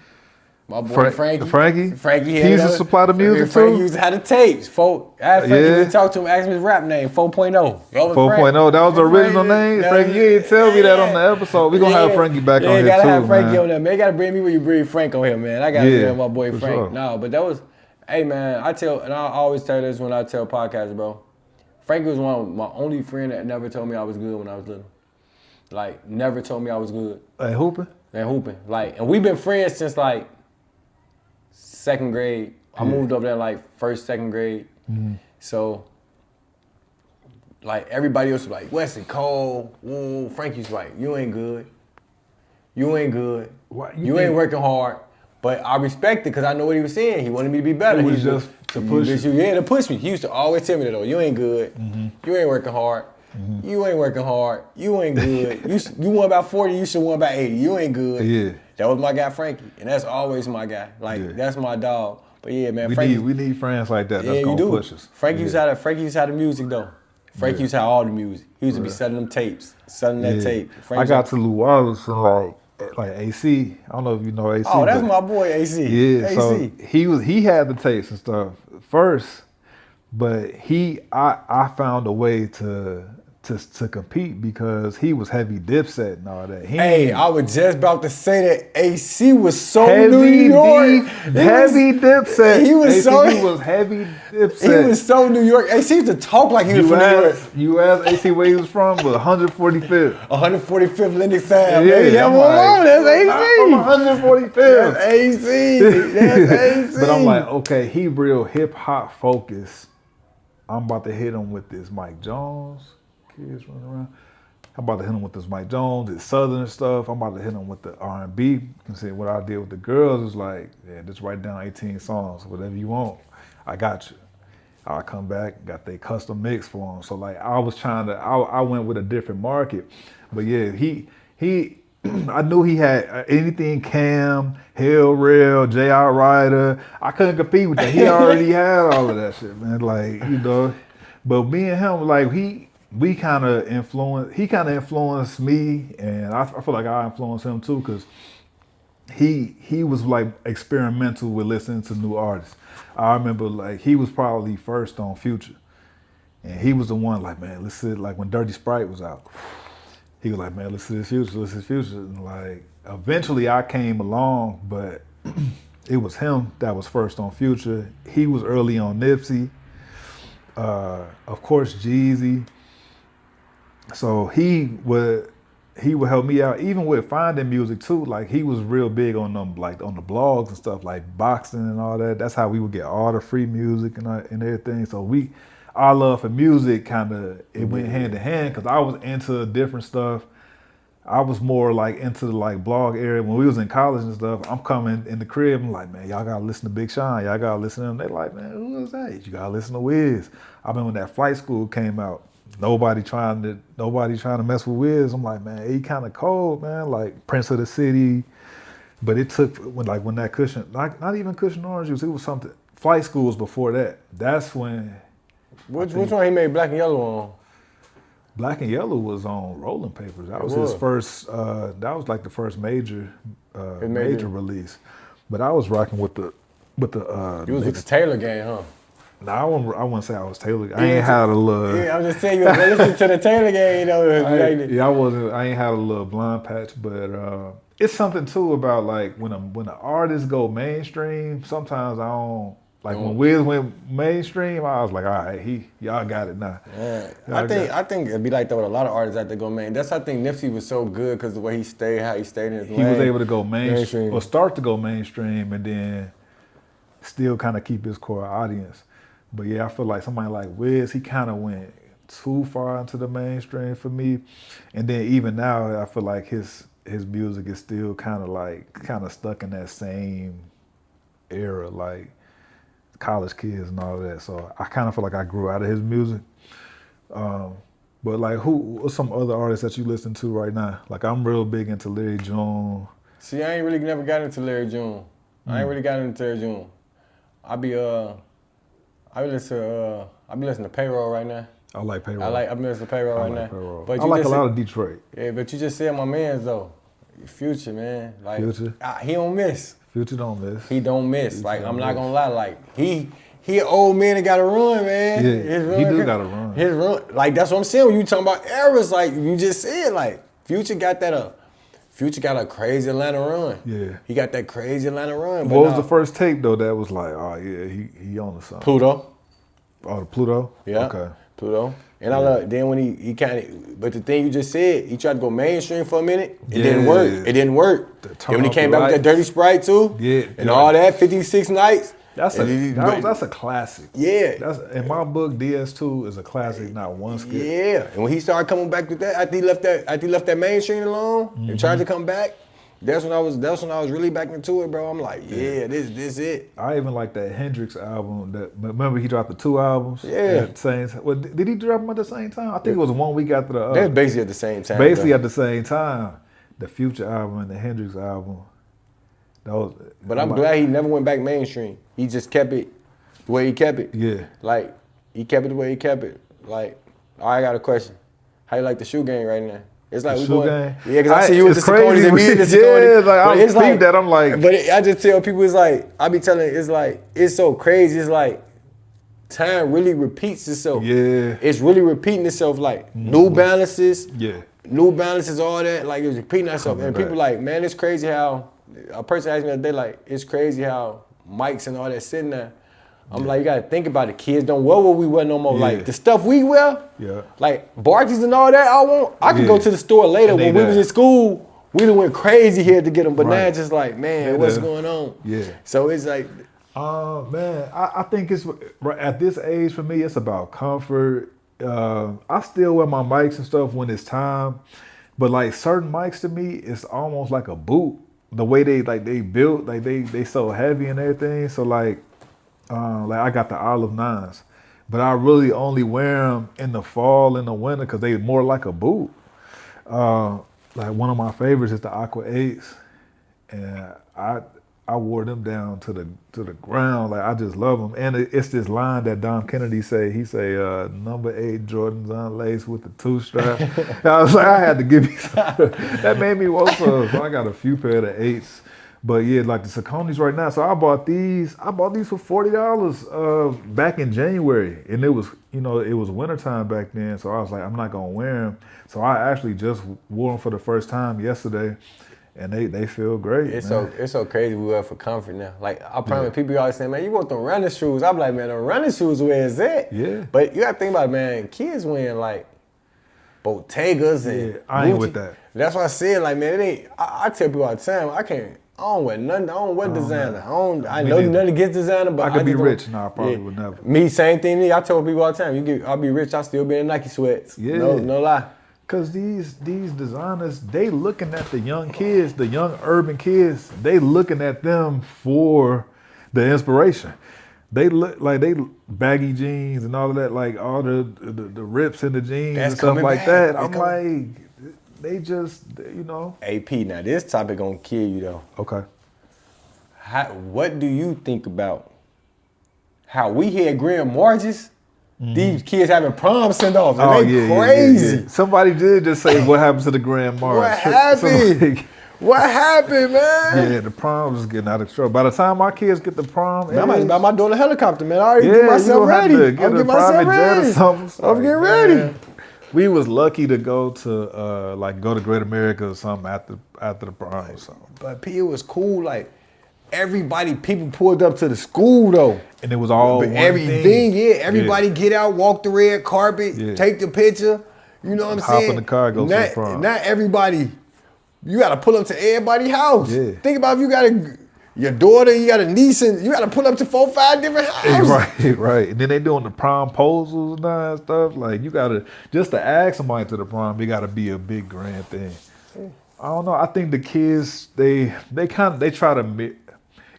S1: My boy Frankie.
S2: He used to supply the music
S1: Frankie
S2: too?
S1: used to have the tapes. Ask Frankie to talk to him, ask him his rap name, 4.0.
S2: 4.0, that was the original name? Frankie, you didn't tell me that on the episode. We're going to have Frankie back on here too, man.
S1: Yeah, gotta have Frankie on there, man. You gotta bring me when you bring Frank on here, man. I gotta bring my boy Frank.
S2: Sure.
S1: No, but that was, Hey man, and I always tell this when I tell podcasts, bro. Frankie was one of my only friend that never told me I was good when I was little. Like, never told me I was good.
S2: Hey, hooping?
S1: And hooping. Like, and we've been friends since like 2nd grade. I moved over there like 1st, 2nd grade. So, like, everybody else was like, Wesley, Cole, woo. Frankie's like, you ain't good. You ain't good. You ain't working hard. But I respect it because I know what he was saying. He wanted me to be better.
S2: It was just to push you.
S1: Yeah, to push me. He used to always tell me that, though, you ain't good. You ain't working hard. You ain't working hard. You ain't good. You won about 40, you should won about 80. You ain't good.
S2: Yeah.
S1: That was my guy, Frankie. And that's always my guy. Like, that's my dog. But yeah, man,
S2: we need friends like that. That's gonna push us.
S1: Frankie used to have the music, though. Frankie used to have all the music. He used to be selling them tapes, selling that tape.
S2: I got to New Orleans from like AC. I don't know if you know AC.
S1: Oh, that's my boy AC.
S2: Yeah,
S1: AC.
S2: So he had the tapes and stuff first, but I found a way to compete because he was heavy Dipset and all that.
S1: I was just about to say that AC was so
S2: heavy
S1: New York.
S2: Heavy Dipset.
S1: He was
S2: heavy Dipset.
S1: He was so New York. AC used to talk like he was from New York.
S2: You asked AC where he was from, but 145th.
S1: 145th Lennox Ave.
S2: Yeah,
S1: that's AC.
S2: I'm from 145th.
S1: That's AC. That's AC.
S2: But I'm like, okay, he real hip hop focused. I'm about to hit him with this Mike Jones. Kids running around. I'm about to hit him with this Mike Jones, this Southern stuff. I'm about to hit him with the R&B. You can say what I did with the girls is like, yeah, just write down 18 songs, whatever you want. I got you. I come back, got their custom mix for them. So like I was trying to, I went with a different market. But yeah, he I knew he had anything Cam, Hell Rail, J.R. Ryder. I couldn't compete with that. He already had all of that shit, man. Like, you know. But me and him, like, he kind of influenced me, and I feel like I influenced him too, because he was like experimental with listening to new artists. I remember like he was probably first on Future, and he was the one like, man, listen, like when Dirty Sprite was out, he was like, man, listen to this Future, and like eventually I came along, but it was him that was first on Future. He was early on Nipsey, of course Jeezy. So he would help me out, even with finding music too. Like he was real big on them, like on the blogs and stuff, like boxing and all that. That's how we would get all the free music and everything. So our love for music it went hand in hand, because I was into different stuff. I was more like into the like blog area. When we was in college and stuff, I'm coming in the crib, I'm like, man, y'all gotta listen to Big Sean. Y'all gotta listen to him. They like, man, who is that? You gotta listen to Wiz. I remember when that Flight School came out. Nobody trying to mess with Wiz. I'm like, man, he kind of cold, man. Like Prince of the City, but it took when that Cushion, not even Cushion Orange Juice. It was something. Flight School was before that. That's when.
S1: Which one he made Black and Yellow on?
S2: Black and Yellow was on Rolling Papers. That was his first. That was like the first major release. But I was rocking with the.
S1: You was with the Taylor gang, huh?
S2: Nah, I wouldn't say I was Taylor. I ain't had a little.
S1: Yeah, I'm just saying you was listening to the Taylor gang, you know.
S2: I wasn't. I ain't had a little blind patch, but it's something too about like when an artist go mainstream. Sometimes I don't like when Wiz went mainstream. I was like, all right, y'all got it now.
S1: Yeah. I think it'd be like that with a lot of artists that go main. That's I think Nipsey was so good because the way how he stayed in his lane.
S2: He was able to go mainstream or start to go mainstream and then still kind of keep his core audience. But yeah, I feel like somebody like Wiz, he kind of went too far into the mainstream for me. And then even now, I feel like his music is still kind of stuck in that same era, like college kids and all that. So I kind of feel like I grew out of his music. But like, what's some other artists that you listen to right now? Like I'm real big into Larry June.
S1: See, I ain't really never got into Larry June. I ain't really got into Larry June. I be listening to Payroll right now.
S2: I like Payroll.
S1: I'm listening to Payroll right now.
S2: Payroll. But I like a lot of Detroit.
S1: Yeah, but you just said my man's though. Future, man. Like
S2: Future.
S1: He don't miss.
S2: Future don't miss.
S1: He don't miss. Like I'm not gonna lie. Like he an old man and got to run, man.
S2: Yeah, he do got to run.
S1: His run, like that's what I'm saying. When you talking about eras, like you just said, like Future got that Future got a crazy Atlanta run.
S2: Yeah.
S1: He got that crazy Atlanta run. But
S2: What was the first tape though that was like, oh yeah, he on the something?
S1: Pluto.
S2: Oh, the Pluto?
S1: Yeah.
S2: Okay.
S1: Pluto. And I love then when he kind of, but the thing you just said, he tried to go mainstream for a minute. It didn't work. It didn't work. And when he came back with that Dirty Sprite too, and all that 56 Nights.
S2: That's a classic.
S1: Yeah.
S2: That's in my book. DS2 is a classic, not one skip.
S1: Yeah. And when he started coming back with that, after he left that mainstream alone and tried to come back, that's when I was really back into it, bro. I'm like, this it.
S2: I even like that Hendrix album. Remember he dropped the 2 albums?
S1: Yeah.
S2: At the same time. Well, did he drop them at the same time? I think it was 1 week after the other.
S1: That's basically at the same time.
S2: Basically at the same time. The Future album and the Hendrix album.
S1: But I'm glad he never went back mainstream. He just kept it the way he kept it.
S2: Yeah.
S1: Like, he kept it the way he kept it. Like, I got a question. How you like the shoe game right now? It's like we going,
S2: game?
S1: Yeah, because I see you with the Sauconys and me with the
S2: Yeah,
S1: Sauconys.
S2: like I think that I'm like.
S1: But I just tell people it's like, I be telling, it's like, it's so crazy. It's like, time really repeats itself.
S2: Yeah.
S1: It's really repeating itself. Like, New Balances.
S2: Yeah.
S1: New Balances, all that. Like, it's repeating itself. And people
S2: back.
S1: like, man, it's crazy how, a person asked me the other day, like, it's crazy how mics and all that sitting there. I'm like, you gotta think about it. Kids don't wear what we wear no more.
S2: Yeah.
S1: Like the stuff we wear, like Barties and all that. I could go to the store later when we was in school. We done went crazy here to get them, but now it's just like, man, what's going on?
S2: Yeah.
S1: So it's like,
S2: man, I think it's at this age for me, it's about comfort. I still wear my mics and stuff when it's time, but like certain mics to me, it's almost like a boot. The way they built, like they so heavy and everything. So like I got the Olive 9s, but I really only wear them in the fall and the winter because they more like a boot. Like one of my favorites is the Aqua 8s, and I wore them down to the ground. Like I just love them, and it's this line that Dom Kennedy say. He say number 8 Jordans unlaced with the 2 strap. I was like, I had to give you some. That made me woke up. So I got a few pair of the 8s. But yeah, like the Sauconys right now. So I bought these for $40 back in January, and it was wintertime back then. So I was like, I'm not gonna wear them. So I actually just wore them for the first time yesterday, and they feel great.
S1: It's so crazy we wear for comfort now. Like I promise people always say, man, you want them running shoes? I'm like, man, the running shoes where is that?
S2: Yeah.
S1: But you gotta think about it, man. Kids wearing like Bottegas and
S2: I ain't with that.
S1: That's why I said, like, man, it ain't. I tell people all the time, I don't wear nothing. I don't wear designer. I know nothing against designer, but
S2: I could be rich. No, I probably would never.
S1: Me, same thing. I tell people all the time, I'll be rich. I'll still be in Nike sweats.
S2: Yeah.
S1: No lie.
S2: Cause these designers, they looking at the young kids, the young urban kids. They looking at them for the inspiration. They look like they baggy jeans and all of that, like all the rips in the jeans and stuff like that. I'm like. They just,
S1: AP, now this topic gonna kill you though.
S2: Okay.
S1: What do you think about how we had grand marches? These kids having prom send-offs, and they crazy.
S2: Yeah. Somebody did just say, what happened to the grand march?
S1: What happened? What happened, man?
S2: Yeah, the prom was getting out of control. By the time my kids get the prom,
S1: man, I'm about to buy my daughter a helicopter, man. I already get myself ready. I'm getting myself ready. I'm getting ready.
S2: Man. We was lucky to go to Great America or something after the prom or something.
S1: But P, it was cool. Like people pulled up to the school though,
S2: and it was all
S1: everything. Yeah, everybody get out, walk the red carpet, take the picture. You know what I'm saying?
S2: Hop in the car, go to the prom.
S1: Not everybody. You got to pull up to everybody's house. Yeah. Think about if you got your daughter, you got a niece, and you got to pull up to 4-5 different houses.
S2: Right. And then they doing the promposals and stuff. Like you got to, just to ask somebody to the prom, it got to be a big grand thing. I don't know. I think the kids, they try to,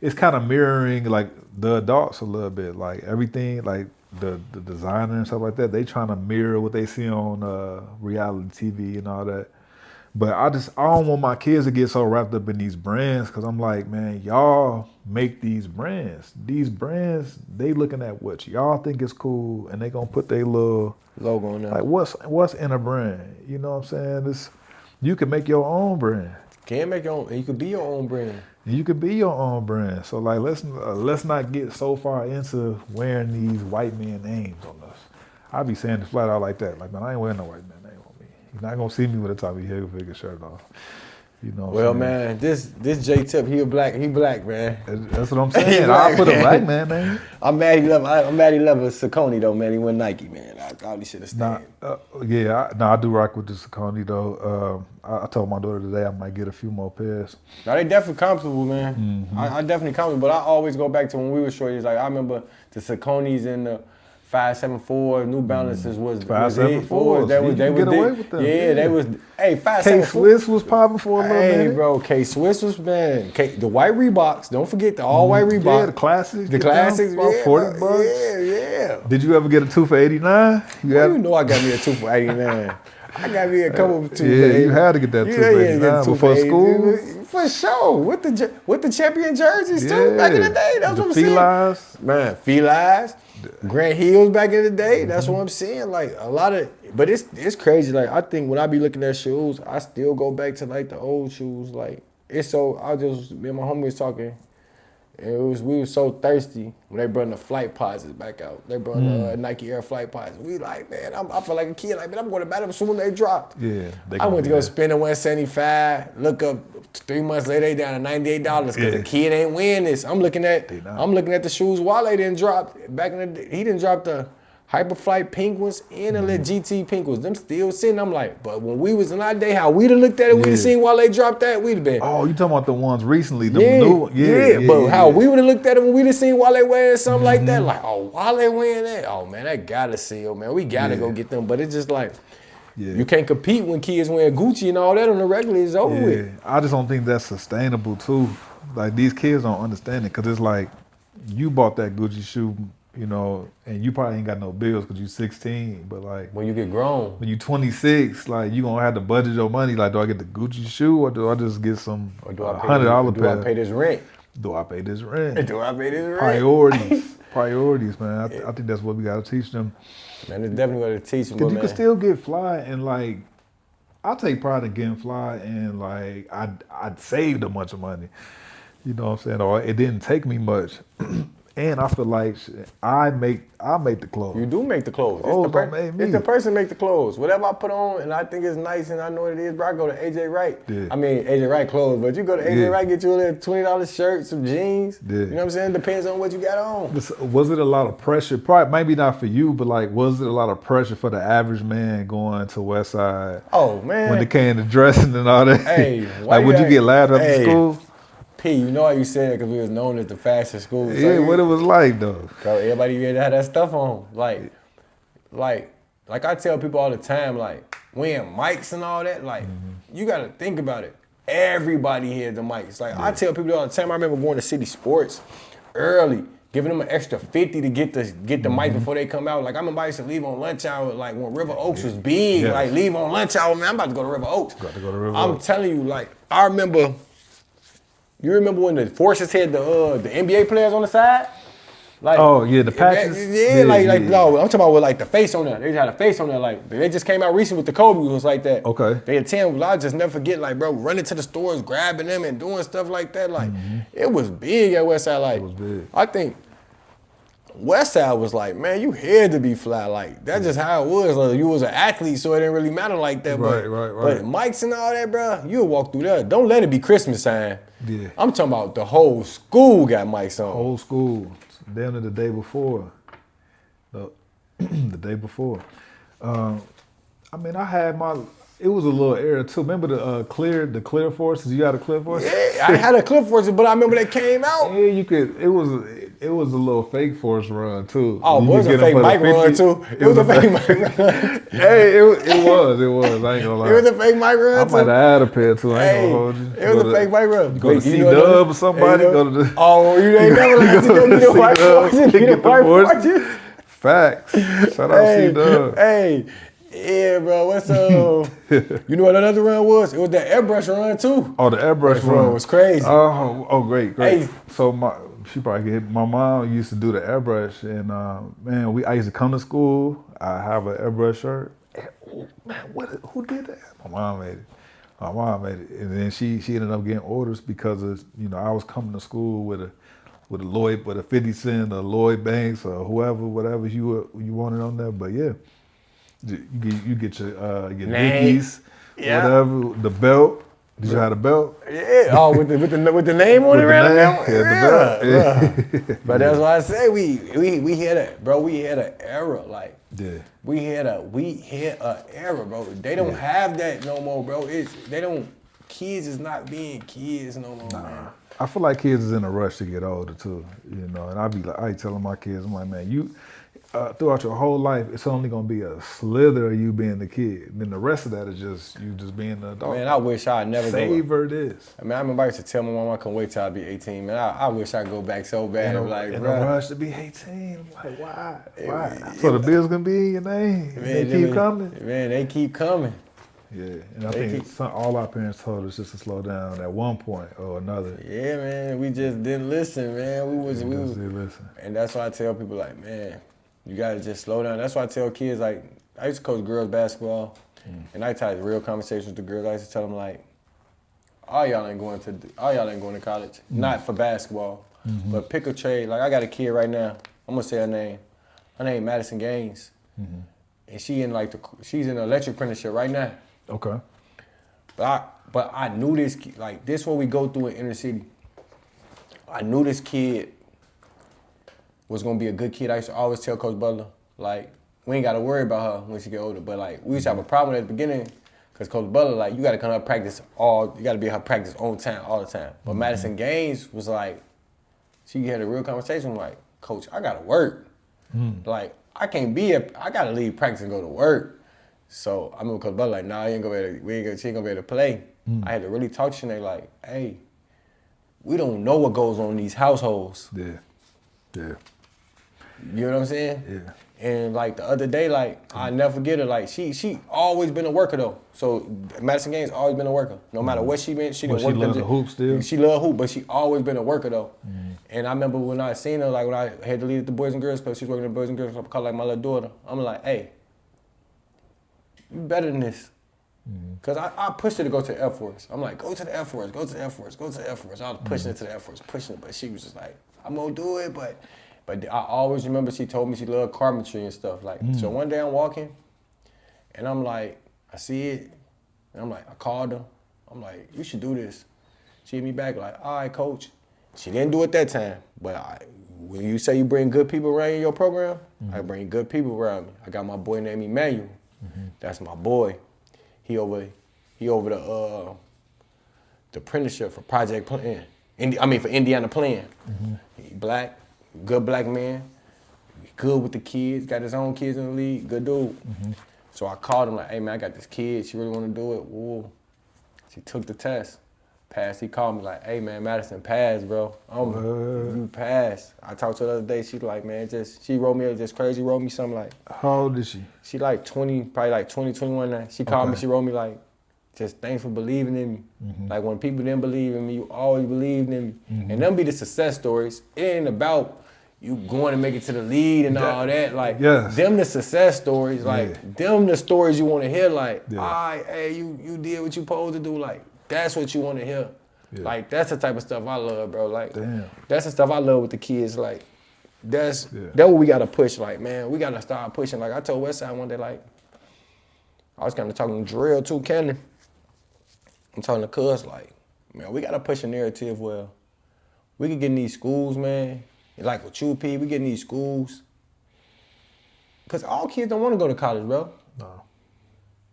S2: it's kind of mirroring like the adults a little bit. Like everything, like the designer and stuff like that, they trying to mirror what they see on reality TV and all that. But I don't want my kids to get so wrapped up in these brands because I'm like, man, y'all make these brands. These brands, they looking at what y'all think is cool and they gonna put their little
S1: logo on there.
S2: Like what's in a brand? You know what I'm saying? You can make your own brand.
S1: Can make your own. You could be your own brand.
S2: You could be your own brand. So like, let's not get so far into wearing these white man names on us. I be saying it flat out like that. Like, man, I ain't wearing no white man name on me. You're not gonna see me with a Tommy Hilfiger shirt on. You know what
S1: Well,
S2: I'm saying?
S1: man, this J Tip, he black, man.
S2: That's what I'm saying. I put a black man, man.
S1: I'm mad he left a Saucony though, man. He went Nike, man. I probably should have stayed.
S2: I do rock with the Saucony though. I told my daughter today I might get a few more pairs.
S1: No, they definitely comfortable, man. I definitely comfortable, but I always go back to when we were short. Like I remember the Sauconys and the 574 New Balances was
S2: 574s.
S1: They
S2: You get away with them.
S1: Yeah, they was. Hey, 574.
S2: K-Swiss was popping for a little minute.
S1: Hey, bro, K-Swiss was, man. The white Reeboks. Don't forget the all white Reeboks.
S2: Yeah, the classics.
S1: The classics.
S2: About
S1: yeah,
S2: $40.
S1: Yeah.
S2: Did you ever get a 2 for $89?
S1: You know I got me a 2 for $89. I got me a couple of 2 for $89.
S2: Yeah, you had to get that 2 for $89 before school.
S1: For sure. With the champion jerseys too back in the day. That's what I'm saying.
S2: Felines.
S1: Man, Felines. Grant Hills back in the day. That's what I'm saying. Like a lot of, but it's crazy. Like I think when I be looking at shoes, I still go back to like the old shoes. Like it's so. Me and my homie was talking. And we was so thirsty when they brought the flight posits back out. They brought the Nike Air flight posits. We like, man, I feel like a kid. Like, man, I'm going to buy them soon when they dropped.
S2: Yeah.
S1: I went to go spend the $175. Look up 3 months later, they down to $98 because the kid ain't wearing this. I'm looking at the shoes Wale didn't drop back in the day. He didn't drop the Hyperflight pink ones and the little GT pink ones. Them still sitting. I'm like, but when we was in our day, how we'd have looked at it, we'd have seen Wale drop that, we'd have been.
S2: Oh, you talking about the ones recently, the new ones?
S1: But how we would have looked at it when we'd have seen Wale wearing something like that, like, oh, Wale wearing that? Oh, man, that gotta seal, man. We gotta go get them. But it's just like, you can't compete when kids wearing Gucci and all that on the regular. It's over with.
S2: I just don't think that's sustainable, too. Like, these kids don't understand it because it's like, you bought that Gucci shoe, you know, and you probably ain't got no bills because you 16, but like
S1: when you get grown,
S2: when you 26, like you gonna have to budget your money. Like, do I get the Gucci shoe or do I just get some $100 pair?
S1: Do I pay this rent?
S2: Do I pay this rent?
S1: Do I pay this rent?
S2: Priorities, man. I think that's what we gotta teach them.
S1: Man, it's definitely what to teach them.
S2: Because you can still get fly and like, I take pride in getting fly and like I'd saved a bunch of money. You know what I'm saying? Or it didn't take me much. And I feel like I make the clothes.
S1: You do make the clothes. It's the person make the clothes. Whatever I put on and I think it's nice and I know what it is, bro, I go to AJ Wright.
S2: Yeah.
S1: I mean, AJ Wright clothes, but you go to AJ Wright, get you a little $20 shirt, some jeans.
S2: Yeah.
S1: You know what I'm saying? Depends on what you got on.
S2: Was it a lot of pressure? Probably, maybe not for you, but like, was it a lot of pressure for the average man going to West Side?
S1: Oh, man.
S2: When it came to dressing and all that.
S1: Hey.
S2: Like, would you get laughed after school?
S1: P, you know how you said it because we was known as the fashion school. So
S2: Yeah, what it was like though.
S1: Everybody had to have that stuff on. Like I tell people all the time, like wearing mics and all that, like you gotta think about it. Everybody had the mics. Like I tell people all the time, I remember going to City Sports early, giving them an extra 50 to get the mic before they come out. Like I remember I used to leave on lunch hour, like when River Oaks was big, like leave on lunch hour, man, I'm about to go to River Oaks. I'm telling you, like I remember. You remember when the Forces had the NBA players on the side? Like,
S2: the patches?
S1: No, I'm talking about with like the face on there. They had a face on there. Like they just came out recently with the Kobe was like that.
S2: Okay.
S1: They had 10. I just never forget, like, bro, running to the stores, grabbing them and doing stuff like that. Like, it was big at Westside. Like,
S2: it was big.
S1: I think Westside was like, man, you had to be fly. Like, that's just how it was. Like, you was an athlete, so it didn't really matter like that.
S2: Right.
S1: But mics and all that, bro, you'll walk through there. Don't let it be Christmas time.
S2: Yeah.
S1: I'm talking about the whole school got mics on.
S2: Whole school. Down to the day before. The day before. I mean, I had it was a little era too. Remember the clear forces? You had a clear forces?
S1: Yeah, I had a clear forces, but I remember they came out.
S2: Yeah, you could. It was a little fake force run too.
S1: Oh, it was a fake mic run too. It was a fake mic run.
S2: Hey, it was. I ain't gonna lie.
S1: It was a fake mic run
S2: I
S1: too.
S2: might have had a pair too. I ain't gonna hold you.
S1: It was a fake mic run.
S2: Go to C-Dub or somebody. Go to the.
S1: Oh, you ain't never like C-Dub. You know white forces. You know white forces.
S2: Facts. Shout out C-Dub.
S1: Hey. Yeah, bro. What's up? You know what another run was? It was the airbrush run too.
S2: Oh, the airbrush run
S1: was crazy.
S2: Oh, great.
S1: Hey.
S2: So my mom used to do the airbrush, and man, I used to come to school. I have an airbrush shirt. Man, who did that? My mom made it, and then she ended up getting orders because of I was coming to school with a 50 Cent, a Lloyd Banks, or whatever you wanted on there. But yeah. You get your Dickies, whatever, the belt. Did you have a belt?
S1: Yeah. Oh, with the name on it,
S2: With the
S1: right?
S2: name? Yeah, the belt. Yeah.
S1: But that's why I say we had a bro. We had an era like.
S2: Yeah.
S1: We had a era, bro. They don't have that no more, bro. Kids is not being kids no more, man.
S2: I feel like kids is in a rush to get older too, you know. And I telling my kids, I'm like, man, you throughout your whole life, it's only gonna be a slither of you being the kid, and then the rest of that is just you just being the adult.
S1: Man, I wish I'd never
S2: savor this.
S1: I mean, I remember I used to tell my mom I couldn't wait till I be 18. Man, I wish I could go back so bad.
S2: In a rush to be 18. I'm like, why? Why? So the bills gonna be in your name. Man, they keep coming.
S1: Man, they keep coming.
S2: Yeah, and I think all our parents told us just to slow down at one point or another.
S1: Yeah, man, we just didn't listen, man. We
S2: didn't listen.
S1: And that's why I tell people, like, man, you gotta just slow down. That's why I tell kids, like, I used to coach girls basketball, and I had real conversations with the girls. I used to tell them, like, all y'all ain't going to college, not for basketball, but pick a trade. Like, I got a kid right now. I'm gonna say her name. Her name Madison Gaines, and she's in an electric apprenticeship right now.
S2: Okay.
S1: But I knew this, like, this what we go through in inner city. I knew this kid was gonna be a good kid. I used to always tell Coach Butler, like, we ain't gotta worry about her when she get older. But like, we used to have a problem at the beginning, cause Coach Butler, like, you gotta come to her practice you gotta be at her practice on time, all the time. But Madison Gaines was like, she had a real conversation, like, Coach, I gotta work. Like, I gotta leave practice and go to work. So I remember Coach Butler like, nah, she ain't gonna be able to play. I had to really talk to Sinead like, hey, we don't know what goes on in these households.
S2: Yeah.
S1: You know what I'm saying?
S2: Yeah.
S1: And like the other day, like, I never forget her. Like, she always been a worker though. So Madison Gaines always been a worker. No matter what she been, she didn't work.
S2: She love the hoop still.
S1: She love hoop, but she always been a worker though. And I remember when I seen her, like when I had to leave at the Boys and Girls Club, she was working at the Boys and Girls Club, called like my little daughter. I'm like, hey, you better than this. Cause I pushed her to go to the Air Force. I'm like, go to the Air Force, go to the Air Force, go to the Air Force. I was pushing her to the Air Force, pushing her, but she was just like, I'm gonna do it, but I always remember she told me she loved carpentry and stuff. Like, so one day I'm walking, and I'm like, I see it, and I'm like, I called her. I'm like, you should do this. She hit me back like, all right, Coach. She didn't do it that time, but when you say you bring good people around in your program, I bring good people around me. I got my boy named Emmanuel. That's my boy. He over the apprenticeship for Project Plan. For Indiana Plan. He black, good black man, good with the kids, got his own kids in the league, good dude. So I called him like, hey man, I got this kid, she really wanna do it. Whoa. She took the test, passed. He called me like, hey man, Madison passed, bro. You passed. I talked to her the other day, she like, man, she wrote me just crazy, wrote me something like.
S2: How old is she?
S1: She like 20, probably like 20, 21 now. She called me, she wrote me like, just thanks for believing in me. Like when people didn't believe in me, you always believed in me. And them be the success stories. It ain't about you going to make it to the lead and all that. Like them the success stories. Like them the stories you want to hear. Like, all right, hey, you did what you supposed to do. Like that's what you want to hear. Like that's the type of stuff I love, bro. Like that's the stuff I love with the kids. Like that's what we gotta push. Like, man, we gotta start pushing. Like I told Westside one day, like I was kind of talking to Drill too, Cannon. I'm talking to Cuz like, man, we gotta push a narrative where we can get in these schools, man. Like with you, P, we get in these schools. Cause all kids don't want to go to college, bro.
S2: No.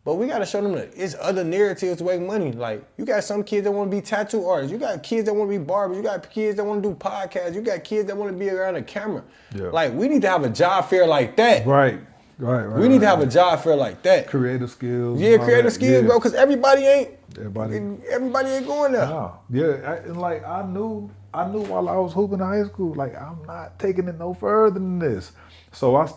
S1: But we gotta show them that it's other narratives to make money. Like you got some kids that want to be tattoo artists. You got kids that want to be barbers. You got kids that want to do podcasts. You got kids that want to be around a camera. Like we need to have a job fair like that.
S2: Right.
S1: We need to have a job fair like that.
S2: Creative skills.
S1: Yeah, creative skills, bro. Cause everybody ain't going there.
S2: No. Yeah, and like I knew while I was hooping in high school, like I'm not taking it no further than this. So I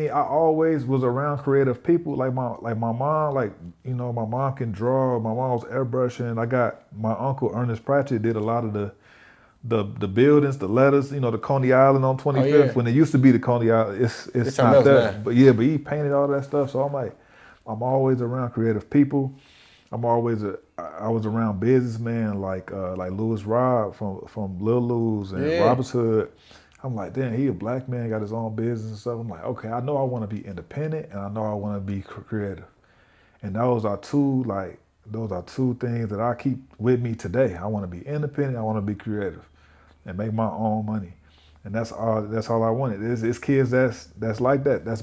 S2: always was around creative people. Like my mom, like, you know, my mom can draw. My mom was airbrushing. I got my uncle Ernest Pratchett did a lot of the buildings, the letters, you know, the Coney Island on 25th. When it used to be the Coney Island, it's not that. But but he painted all that stuff. So I'm like, I'm always around creative people. I was around businessmen like Louis Robb from Lil Lou's and Robert's Hood. I'm like, damn, he a black man, got his own business and stuff. I'm like, okay, I know I want to be independent and I know I want to be creative. And those are two, like, Those are two things that I keep with me today. I want to be independent. I want to be creative, and make my own money. And that's all. That's all I wanted. It's kids that's like that. Their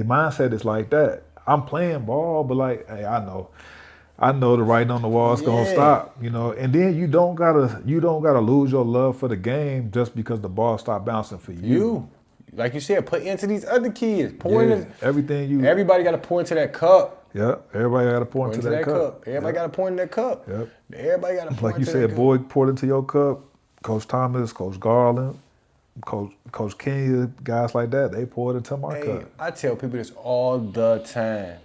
S2: mindset is like that. I'm playing ball, but like, hey, I know the writing on the wall is gonna stop. And then you don't gotta lose your love for the game just because the ball stopped bouncing for you.
S1: Like you said, put into these other kids. Pour into
S2: everything.
S1: Everybody got to pour into that cup.
S2: Yeah, everybody got to pour into that cup.
S1: Everybody got to pour into that cup.
S2: Yep.
S1: Everybody got to pour
S2: like
S1: into
S2: you
S1: that
S2: said,
S1: cup.
S2: boy poured into your cup. Coach Thomas, Coach Garland, Coach Kenya, guys like that, they poured into my cup.
S1: I tell people this all the time.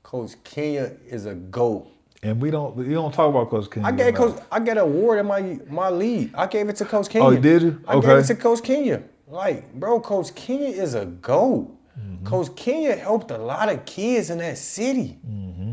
S1: Coach Kenya is a GOAT.
S2: And you don't talk about Coach Kenya.
S1: I got an award in my league. I gave it to Coach Kenya.
S2: Oh, did you?
S1: I gave it to Coach Kenya. Like, bro, Coach Kenya is a GOAT. Mm-hmm. Coach Kenya helped a lot of kids in that city. Mm-hmm.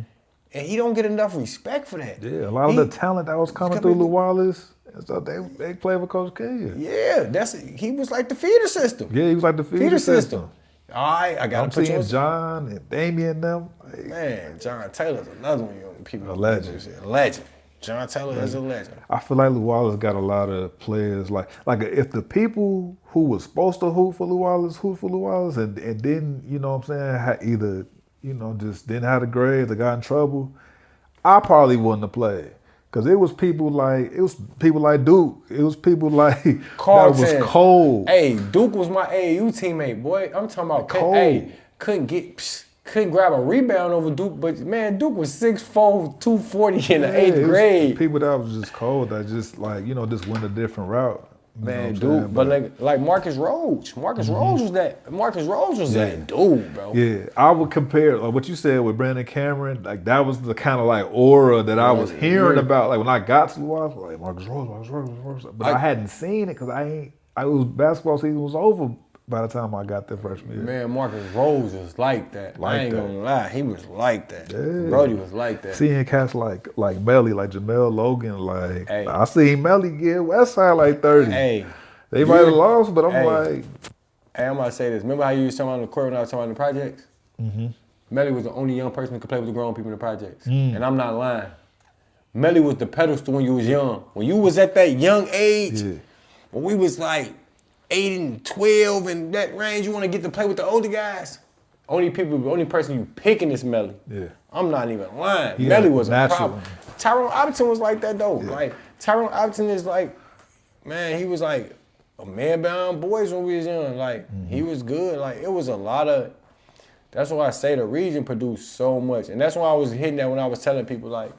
S1: And he don't get enough respect for that.
S2: Yeah, a lot of the talent that was coming through Lew Wallace, so they played with Coach Kenya.
S1: Yeah, he was like the feeder system.
S2: Yeah, he was like the feeder system.
S1: All right, I got to put you on.
S2: John and Damian them.
S1: Man, John Taylor's another one. People
S2: a legend.
S1: A legend. John Taylor is a legend.
S2: I feel like Lew Wallace got a lot of players. Like if the people who was supposed to hoop for Lew Wallace, and didn't, you know what I'm saying, either, just didn't have the grades or got in trouble, I probably wouldn't have played. Because it was people like Duke. It was people like
S1: Carlton.
S2: That was cold.
S1: Hey, Duke was my AAU teammate, boy. I'm talking about
S2: cold.
S1: Couldn't grab a rebound over Duke, but man, Duke was 6'4", 240 in the 8th grade.
S2: People that was just cold, that just just went a different route.
S1: Man, Duke, but like Marcus Rhodes. Marcus Rhodes was that. Marcus Rhodes was that dude, bro.
S2: Yeah, I would compare like what you said with Brandon Cameron. Like that was the kind of like aura that I was hearing about. Like when I got to Lew, I was like Marcus Rhodes. But I hadn't seen it because basketball season was over by the time I got there freshman year.
S1: Man, Marcus Rhodes was like that. I ain't gonna lie, he was like that. Yeah. Brody was like that.
S2: Seeing cats like Melly, like Jamel Logan, I seen Melly get Westside like 30.
S1: Hey,
S2: they might have lost, but I'm like.
S1: Hey, I'm gonna say this. Remember how you was talking about on the court when I was talking about the projects? Mm-hmm. Melly was the only young person who could play with the grown people in the projects. And I'm not lying. Melly was the pedestal when you was young. When you was at that young age, when we was like 8 and 12 and that range, you want to get to play with the older guys. Only person you picking is Melly. Yeah. I'm not even lying. Melly was a problem. Tyrone Opperton was like that though. Yeah. Like Tyrone Opperton is like, man, he was like a man-bound boys when we was young. Like he was good. Like it was a lot of. That's why I say the region produced so much, and that's why I was hitting that when I was telling people like,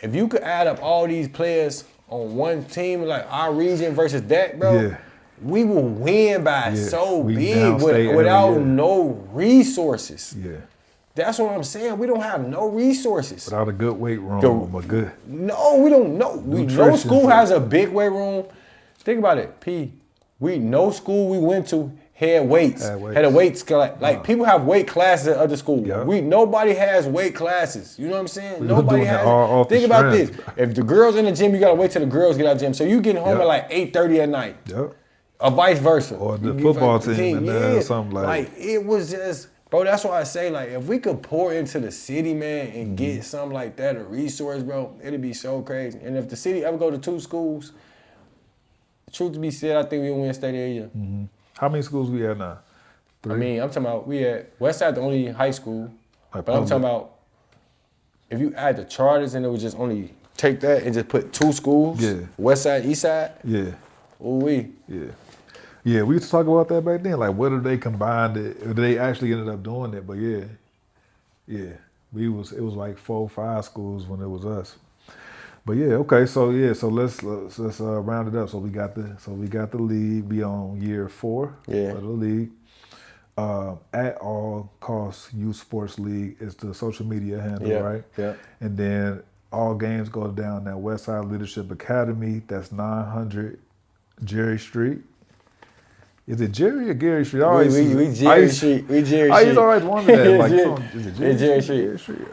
S1: if you could add up all these players on one team, like our region versus that, bro. Yeah. We will win by so big without no resources. Yeah. That's what I'm saying. We don't have no resources.
S2: Without a good weight room,
S1: No, we don't know. No school has a big weight room. Think about it, P. No school we went to had weights. Had a weight scale. Like people have weight classes at other schools. Yeah. Nobody has weight classes. You know what I'm saying? Nobody has. Think about this. If the girls in the gym, you gotta wait till the girls get out of the gym. So you getting home at like 8:30 at night. Yep. Or vice versa.
S2: Or the football team and something like
S1: it was just, bro, that's why I say, like, if we could pour into the city, man, and get something like that, a resource, bro, it'd be so crazy. And if the city ever go to 2 schools, truth to be said, I think we'll win state area.
S2: How many schools we have now? 3?
S1: I mean, I'm talking about, we at Westside, the only high school. But I'm talking about, if you add the charters and it would just only take that and just put 2 schools, Westside, Eastside. Yeah. Ooh-wee.
S2: Yeah. Yeah, we used to talk about that back then. Like, whether they combined it, or they actually ended up doing it. But yeah, it was like 4 or 5 schools when it was us. But yeah, okay. So let's round it up. So we got the league. Be on year 4 of the league. At All Costs Youth Sports League is the social media handle, right? Yeah. And then all games go down at Westside Leadership Academy. That's 900 Jerry Street. Is it Jerry or Gary Street?
S1: We Jerry Street.
S2: I used to always wonder that. Like, is it
S1: Jerry Street?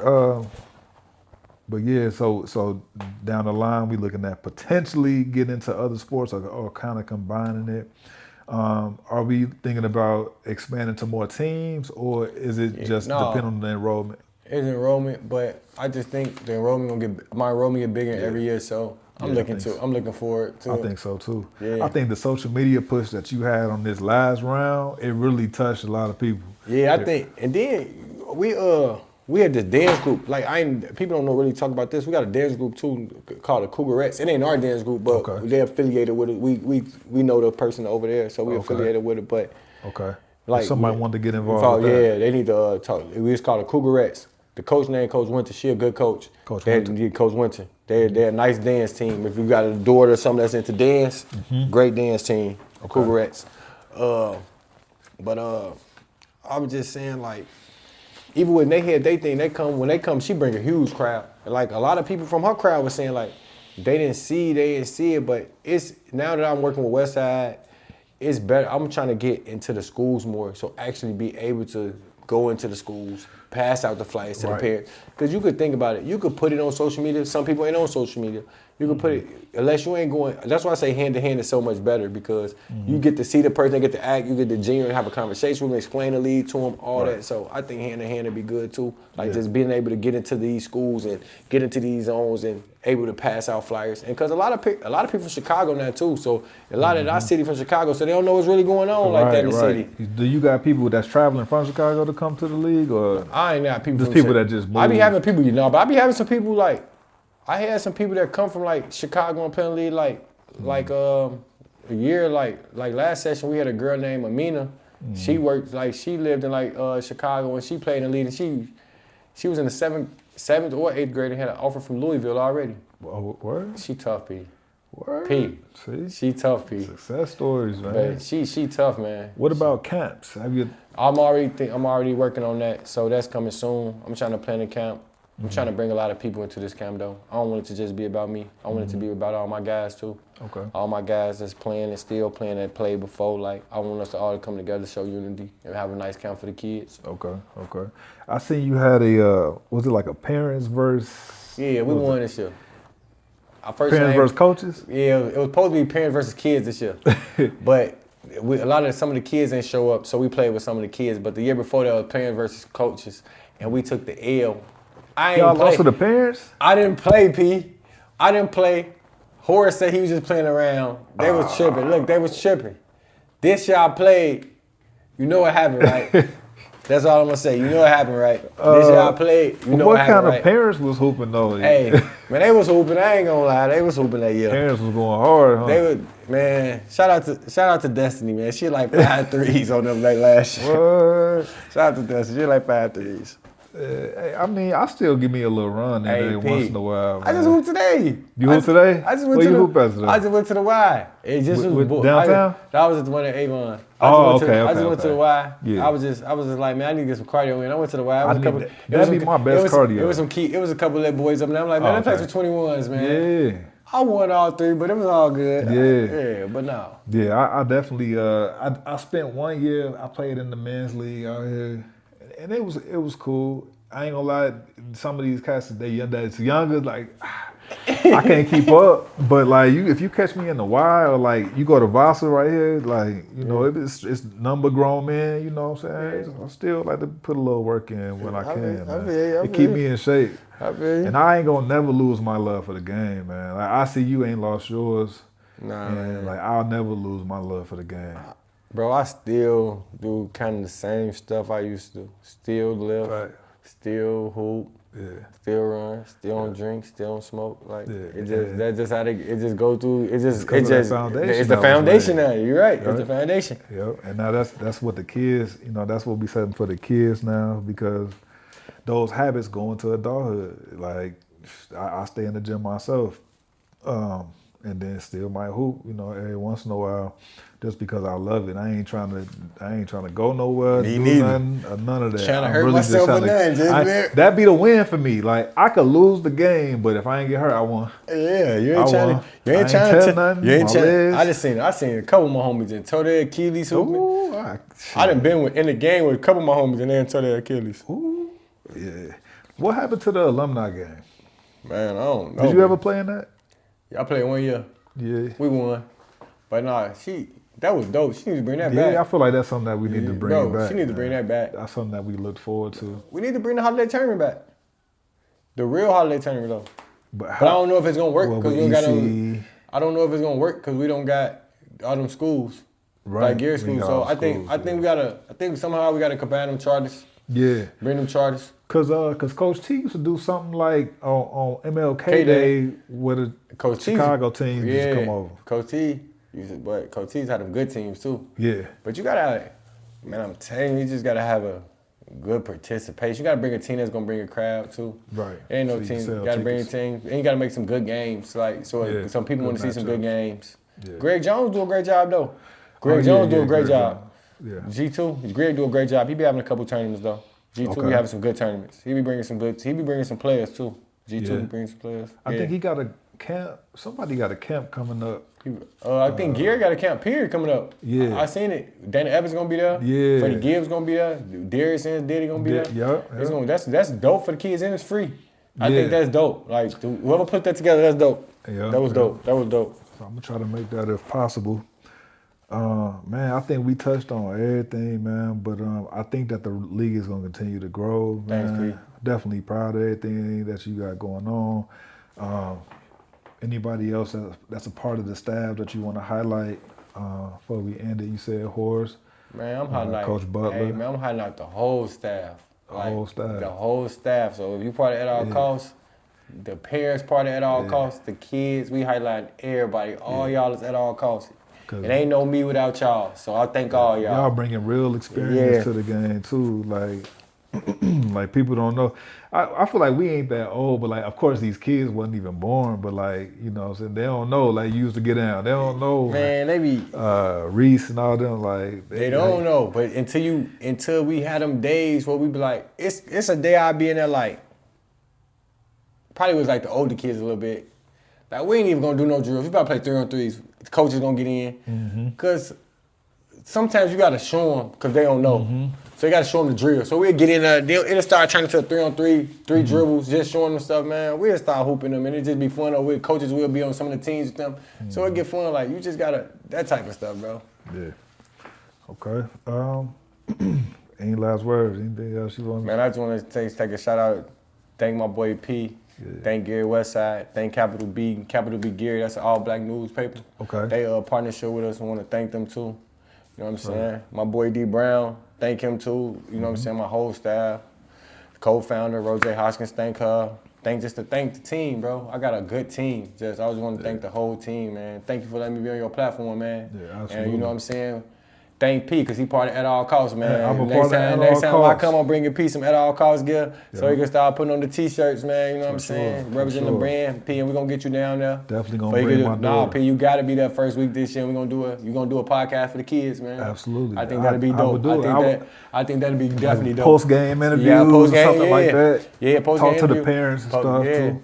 S2: But yeah, so down the line, we looking at potentially getting into other sports or kind of combining it. Are we thinking about expanding to more teams, or is it just depend on the enrollment?
S1: It's enrollment, but I just think the my enrollment get bigger every year, so I'm looking forward to
S2: I
S1: it.
S2: think so too.
S1: Yeah.
S2: I think the social media push that you had on this last round, it really touched a lot of people.
S1: Yeah, I think, and then we had this dance group. Like people don't really talk about this. We got a dance group too called the Cougarettes. It ain't our dance group, but they're affiliated with it. We know the person over there, so we affiliated with it. But
S2: like if somebody wanted to get involved. With
S1: that. They need to talk. We just called the Cougarettes. The coach named Coach Winter. She a good coach. Coach Winter. They're a nice dance team. If you got a daughter or something that's into dance, great dance team. Cougarettes. But I was just saying, like, even when they had they thing, when they come, she bring a huge crowd. And like a lot of people from her crowd was saying, like, they didn't see it, but it's now that I'm working with Westside, it's better. I'm trying to get into the schools more, so actually be able to go into the schools, pass out the flyers to the parents. Because you could think about it. You could put it on social media. Some people ain't on social media. You could put it, unless you ain't going, that's why I say hand-to-hand is so much better, because you get to see the person, they get to act, you get to genuinely have a conversation with them, explain the lead to them, all that. So I think hand-to-hand would be good too. Like just being able to get into these schools and get into these zones and able to pass out flyers. And because a lot of people from Chicago now too, so a lot of our city from Chicago, so they don't know what's really going on like that in the city.
S2: Do you got people that's traveling from Chicago to come to the league, or
S1: I ain't got people.
S2: Just people that just move?
S1: I be having people, but I be having some people like, I had some people that come from like Chicago and Penn League, like a year, like last session we had a girl named Amina. She worked, like she lived in like Chicago and she played in the league, and she was in the seventh or eighth grade and had an offer from Louisville already.
S2: Word?
S1: She tough, P.
S2: Word?
S1: P.
S2: See?
S1: She tough, P.
S2: Success stories, man.
S1: But she tough, man.
S2: What about camps? Have you?
S1: I'm already working on that, so that's coming soon. I'm trying to plan a camp. I'm trying to bring a lot of people into this camp, though. I don't want it to just be about me. I want it to be about all my guys, too.
S2: Okay.
S1: All my guys that's playing and still playing that played before. Like, I want us to all come together, show unity, and have a nice camp for the kids.
S2: Okay. I seen you had was it like a parents versus?
S1: Yeah, we won this year.
S2: Parents versus coaches?
S1: Yeah, it was supposed to be parents versus kids this year. But some of the kids didn't show up, so we played with some of the kids. But the year before, that was parents versus coaches, and we took the L.
S2: Y'all lost to the parents?
S1: I didn't play, P. I didn't play. Horace said he was just playing around. They was tripping. Look, they was tripping. This year I played. You know what happened, right? That's all I'm going to say. You know what happened, right? This year I played. You know what happened, right?
S2: What kind of parents was hooping, though?
S1: Hey, man, they was hooping. I ain't going to lie. They was hooping that year.
S2: Parents was going hard, huh?
S1: They would, man, shout out to Destiny, man. She like 5 threes on them like last year.
S2: What?
S1: Shout out to Destiny. She like 5 threes.
S2: I mean, I still give me a little run every once in a while. Man.
S1: I just hooped today.
S2: You hooped today?
S1: I just went
S2: Where
S1: to
S2: you hooped today?
S1: I just went to the Y. It just was
S2: downtown?
S1: That was at the one at Avon.
S2: I
S1: just went to the Y.
S2: Yeah.
S1: I was just like, man, I need to get some cardio in. I went to the Y.
S2: That'd be my best cardio.
S1: It was a couple of little boys up there. I'm like, man, that place for 21s, man.
S2: Yeah.
S1: I won all 3, but it was all good.
S2: Yeah.
S1: But no.
S2: Yeah, I definitely I spent 1 year, I played in the men's league out here, and it was cool. I ain't gonna lie, some of these cats that's younger, like I can't keep up. But like if you catch me in the Y or like you go to Vasa right here, like you know it's number grown men. You know what I'm saying? I still like to put a little work in when I can. It keep me in shape. And I ain't gonna never lose my love for the game, man. Like I see you ain't lost yours.
S1: Nah,
S2: and
S1: man.
S2: Like I'll never lose my love for the game.
S1: Bro, I still do kind of the same stuff I used to. Still live. Right. Still hoop, still run, still don't drink, still don't smoke. Like that's just how it just go through. It's the foundation now. You're right. It's the foundation.
S2: Yep. And now that's what the kids, that's what we setting for the kids now, because those habits go into adulthood. Like I stay in the gym myself, and then still might hoop, every once in a while. Just because I love it, I ain't trying to go nowhere, do nothing, none of that.
S1: Trying to hurt myself or nothing,
S2: that be the win for me. Like I could lose the game, but if I ain't get hurt, I won.
S1: Yeah, you ain't trying to. I seen a couple of my homies in tore their Achilles hooping. I done been in the game with a couple of my homies and they tore their Achilles.
S2: Ooh, yeah. What happened to the alumni game?
S1: Man, I don't know.
S2: Did you ever play in that?
S1: Yeah, I played 1 year.
S2: Yeah.
S1: We won, but nah, That was dope. She need to bring that
S2: Yeah,
S1: back.
S2: I feel like that's something that we need to bring back.
S1: She need to bring that back.
S2: That's something that we look forward to.
S1: We need to bring the holiday tournament back. The real holiday tournament though.
S2: But
S1: I don't know if it's gonna work because we don't got no.
S2: EC,
S1: I don't know if it's gonna work because we don't got all them schools,
S2: right?
S1: like gear schools. So I think somehow we gotta combine them charters.
S2: Yeah.
S1: Bring them charters.
S2: Cause Coach T used to do something like on MLK
S1: K-Day.
S2: Day with a
S1: Coach
S2: Chicago team just come over.
S1: Coach T, but Coach T's had them good teams too.
S2: Yeah.
S1: But you gotta, man, I'm telling you just gotta have a good participation. You gotta bring a team that's gonna bring a crowd too.
S2: Right.
S1: Ain't no
S2: So you
S1: team.
S2: sell
S1: You gotta bring a
S2: tickets.
S1: team. And you gotta make some good games. Like some people want to see some good games.
S2: Yeah.
S1: Greg Jones do a great job though. Greg Jones do a great job.
S2: Yeah.
S1: G2, Greg do a great job. He be having a couple tournaments though. G2 be having some good tournaments. He be bringing some players too. G2 be bringing some players.
S2: I think he got a camp. Somebody got a camp coming up.
S1: I think Gary got a camp period coming up.
S2: Yeah.
S1: I seen it. Danny Evans gonna be there.
S2: Yeah.
S1: Freddie Gibbs gonna be there. Darius and Diddy gonna be there.
S2: Yeah.
S1: That's dope for the kids and it's free. I think that's dope. Like whoever put that together, that's dope.
S2: Yeah.
S1: That was dope. That was dope.
S2: So I'm gonna try to make that if possible. Man, I think we touched on everything, man. But I think that the league is gonna continue to grow, man.
S1: Thanks, P.
S2: Definitely proud of everything that you got going on. Anybody else that's a part of the staff that you want to highlight before we end it? You said Horace.
S1: Man, I'm highlighting
S2: Coach Butler.
S1: Hey, man, I'm highlighting the whole staff.
S2: The whole staff.
S1: The whole staff. So if you part of At All Costs, the parents part of At All Costs, the kids, we highlight everybody. All y'all is At All Costs. It ain't no me without y'all. So I thank all y'all.
S2: Y'all bringing real experience to the game too. Like, like people don't know. I feel like we ain't that old, but like, of course, these kids wasn't even born. But like, you know what I'm saying? They don't know. Like, you used to get down. They don't know.
S1: Man, they be
S2: Reese and all them. Like,
S1: they don't know. But until we had them days where we be like, it's a day I be in there like, probably was like the older kids a little bit. Like, we ain't even gonna do no drills. We about to play 3-on-3s. The coach is gonna get in. Cause sometimes you gotta show them because they don't know. So you gotta show them the drill. So we'll get in there. It'll start turning to a 3-on-3, three dribbles, just showing them stuff, man. We'll start hooping them and it just be fun. Or coaches will be on some of the teams with them. So it get fun. Like, you just gotta, that type of stuff, bro.
S2: Yeah. Okay. Any last words? Anything else you want?
S1: Man, I just want to take a shout out. Thank my boy P. Thank Gary Westside. Thank Capital B Gary. That's an all-black newspaper.
S2: Okay.
S1: They partnership with us. I want to thank them too. You know what I'm saying? My boy D Brown. Thank him too. You know what I'm saying? My whole staff. Co-founder Roger Hoskins. Thank her. Thank the team, bro. I got a good team. I just want to thank the whole team, man. Thank you for letting me be on your platform, man.
S2: Yeah, absolutely.
S1: And you know what I'm saying? Thank P, because he part of At All Costs, man.
S2: Yeah, I'm a
S1: next
S2: part of
S1: time,
S2: At
S1: next
S2: All
S1: time
S2: Costs.
S1: I come, I'll bring P some At All Costs gear so
S2: Yeah.
S1: he can start putting on the T-shirts, man. You know what I'm
S2: For
S1: saying?
S2: sure,
S1: Representing
S2: for
S1: the
S2: sure.
S1: brand. P, and we're going to get you down there.
S2: Definitely gonna
S1: But you
S2: bring
S1: could-
S2: my
S1: Nah,
S2: daughter.
S1: P, you got to be there first week this year. We're going to do a podcast for the kids, man.
S2: Absolutely.
S1: I think that'd be
S2: I
S1: dope.
S2: would do it.
S1: I think that'd be definitely dope.
S2: Post-game interviews
S1: post-game,
S2: or something like that.
S1: Yeah, post-game
S2: Talk to the
S1: interview.
S2: parents and stuff too.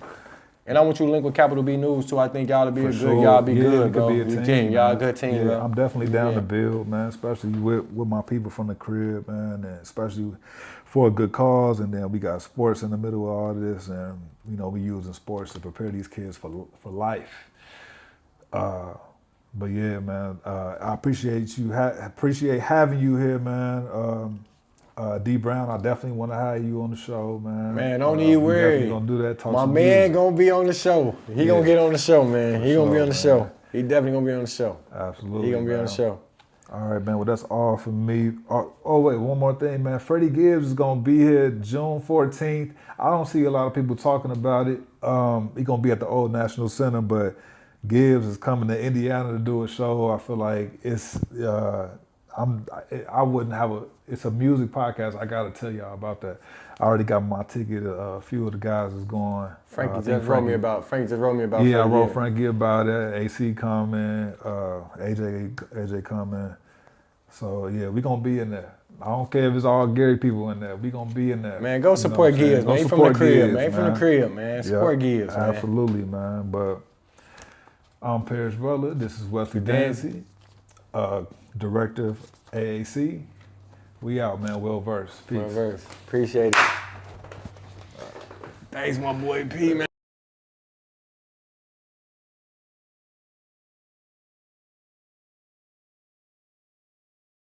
S1: And I want you to link with Capital B News too. I think y'all be
S2: For
S1: good.
S2: sure.
S1: Y'all be
S2: Yeah,
S1: good,
S2: it
S1: bro.
S2: could be a team,
S1: Y'all a
S2: man.
S1: good team,
S2: Yeah,
S1: bro.
S2: I'm definitely down to
S1: Yeah.
S2: build, man, especially with my people from the crib, man, and especially for a good cause. And then we got sports in the middle of all this, and you know we using sports to prepare these kids for life. But yeah, man, I appreciate you. Appreciate having you here, man. D Brown, I definitely want to hire you on the show, man.
S1: Man, don't even
S2: We
S1: worry.
S2: definitely gonna do that. Talk
S1: My
S2: some
S1: man
S2: music.
S1: gonna be on the show. He gonna get on the show, man. He gonna be
S2: sure,
S1: on the
S2: man.
S1: show. He definitely gonna be on the show.
S2: Absolutely.
S1: He gonna be on
S2: man.
S1: the show.
S2: All right, man. Well, that's all for me. Oh, wait, one more thing, man. Freddie Gibbs is gonna be here June 14th. I don't see a lot of people talking about it. He's gonna be at the Old National Center, but Gibbs is coming to Indiana to do a show. I feel like it's I wouldn't have it's a music podcast. I gotta tell y'all about that. I already got my ticket. A few of the guys is going.
S1: Frankie just wrote me about.
S2: Yeah, I
S1: Freddie
S2: wrote
S1: Gibbs.
S2: Frankie about it. AC coming, AJ coming. So yeah, we gonna be in there. I don't care if it's all Gary people in there. We gonna be in there.
S1: Man, go support Gibbs, man. He from the crib, man. He from the crib, man. Support Gibbs, man.
S2: Absolutely, man. But I'm Parrish Butler. This is Wesley Danzy, director of AAC. We out, man. Well versed. Peace.
S1: Well versed. Appreciate it. Thanks, my boy P, man.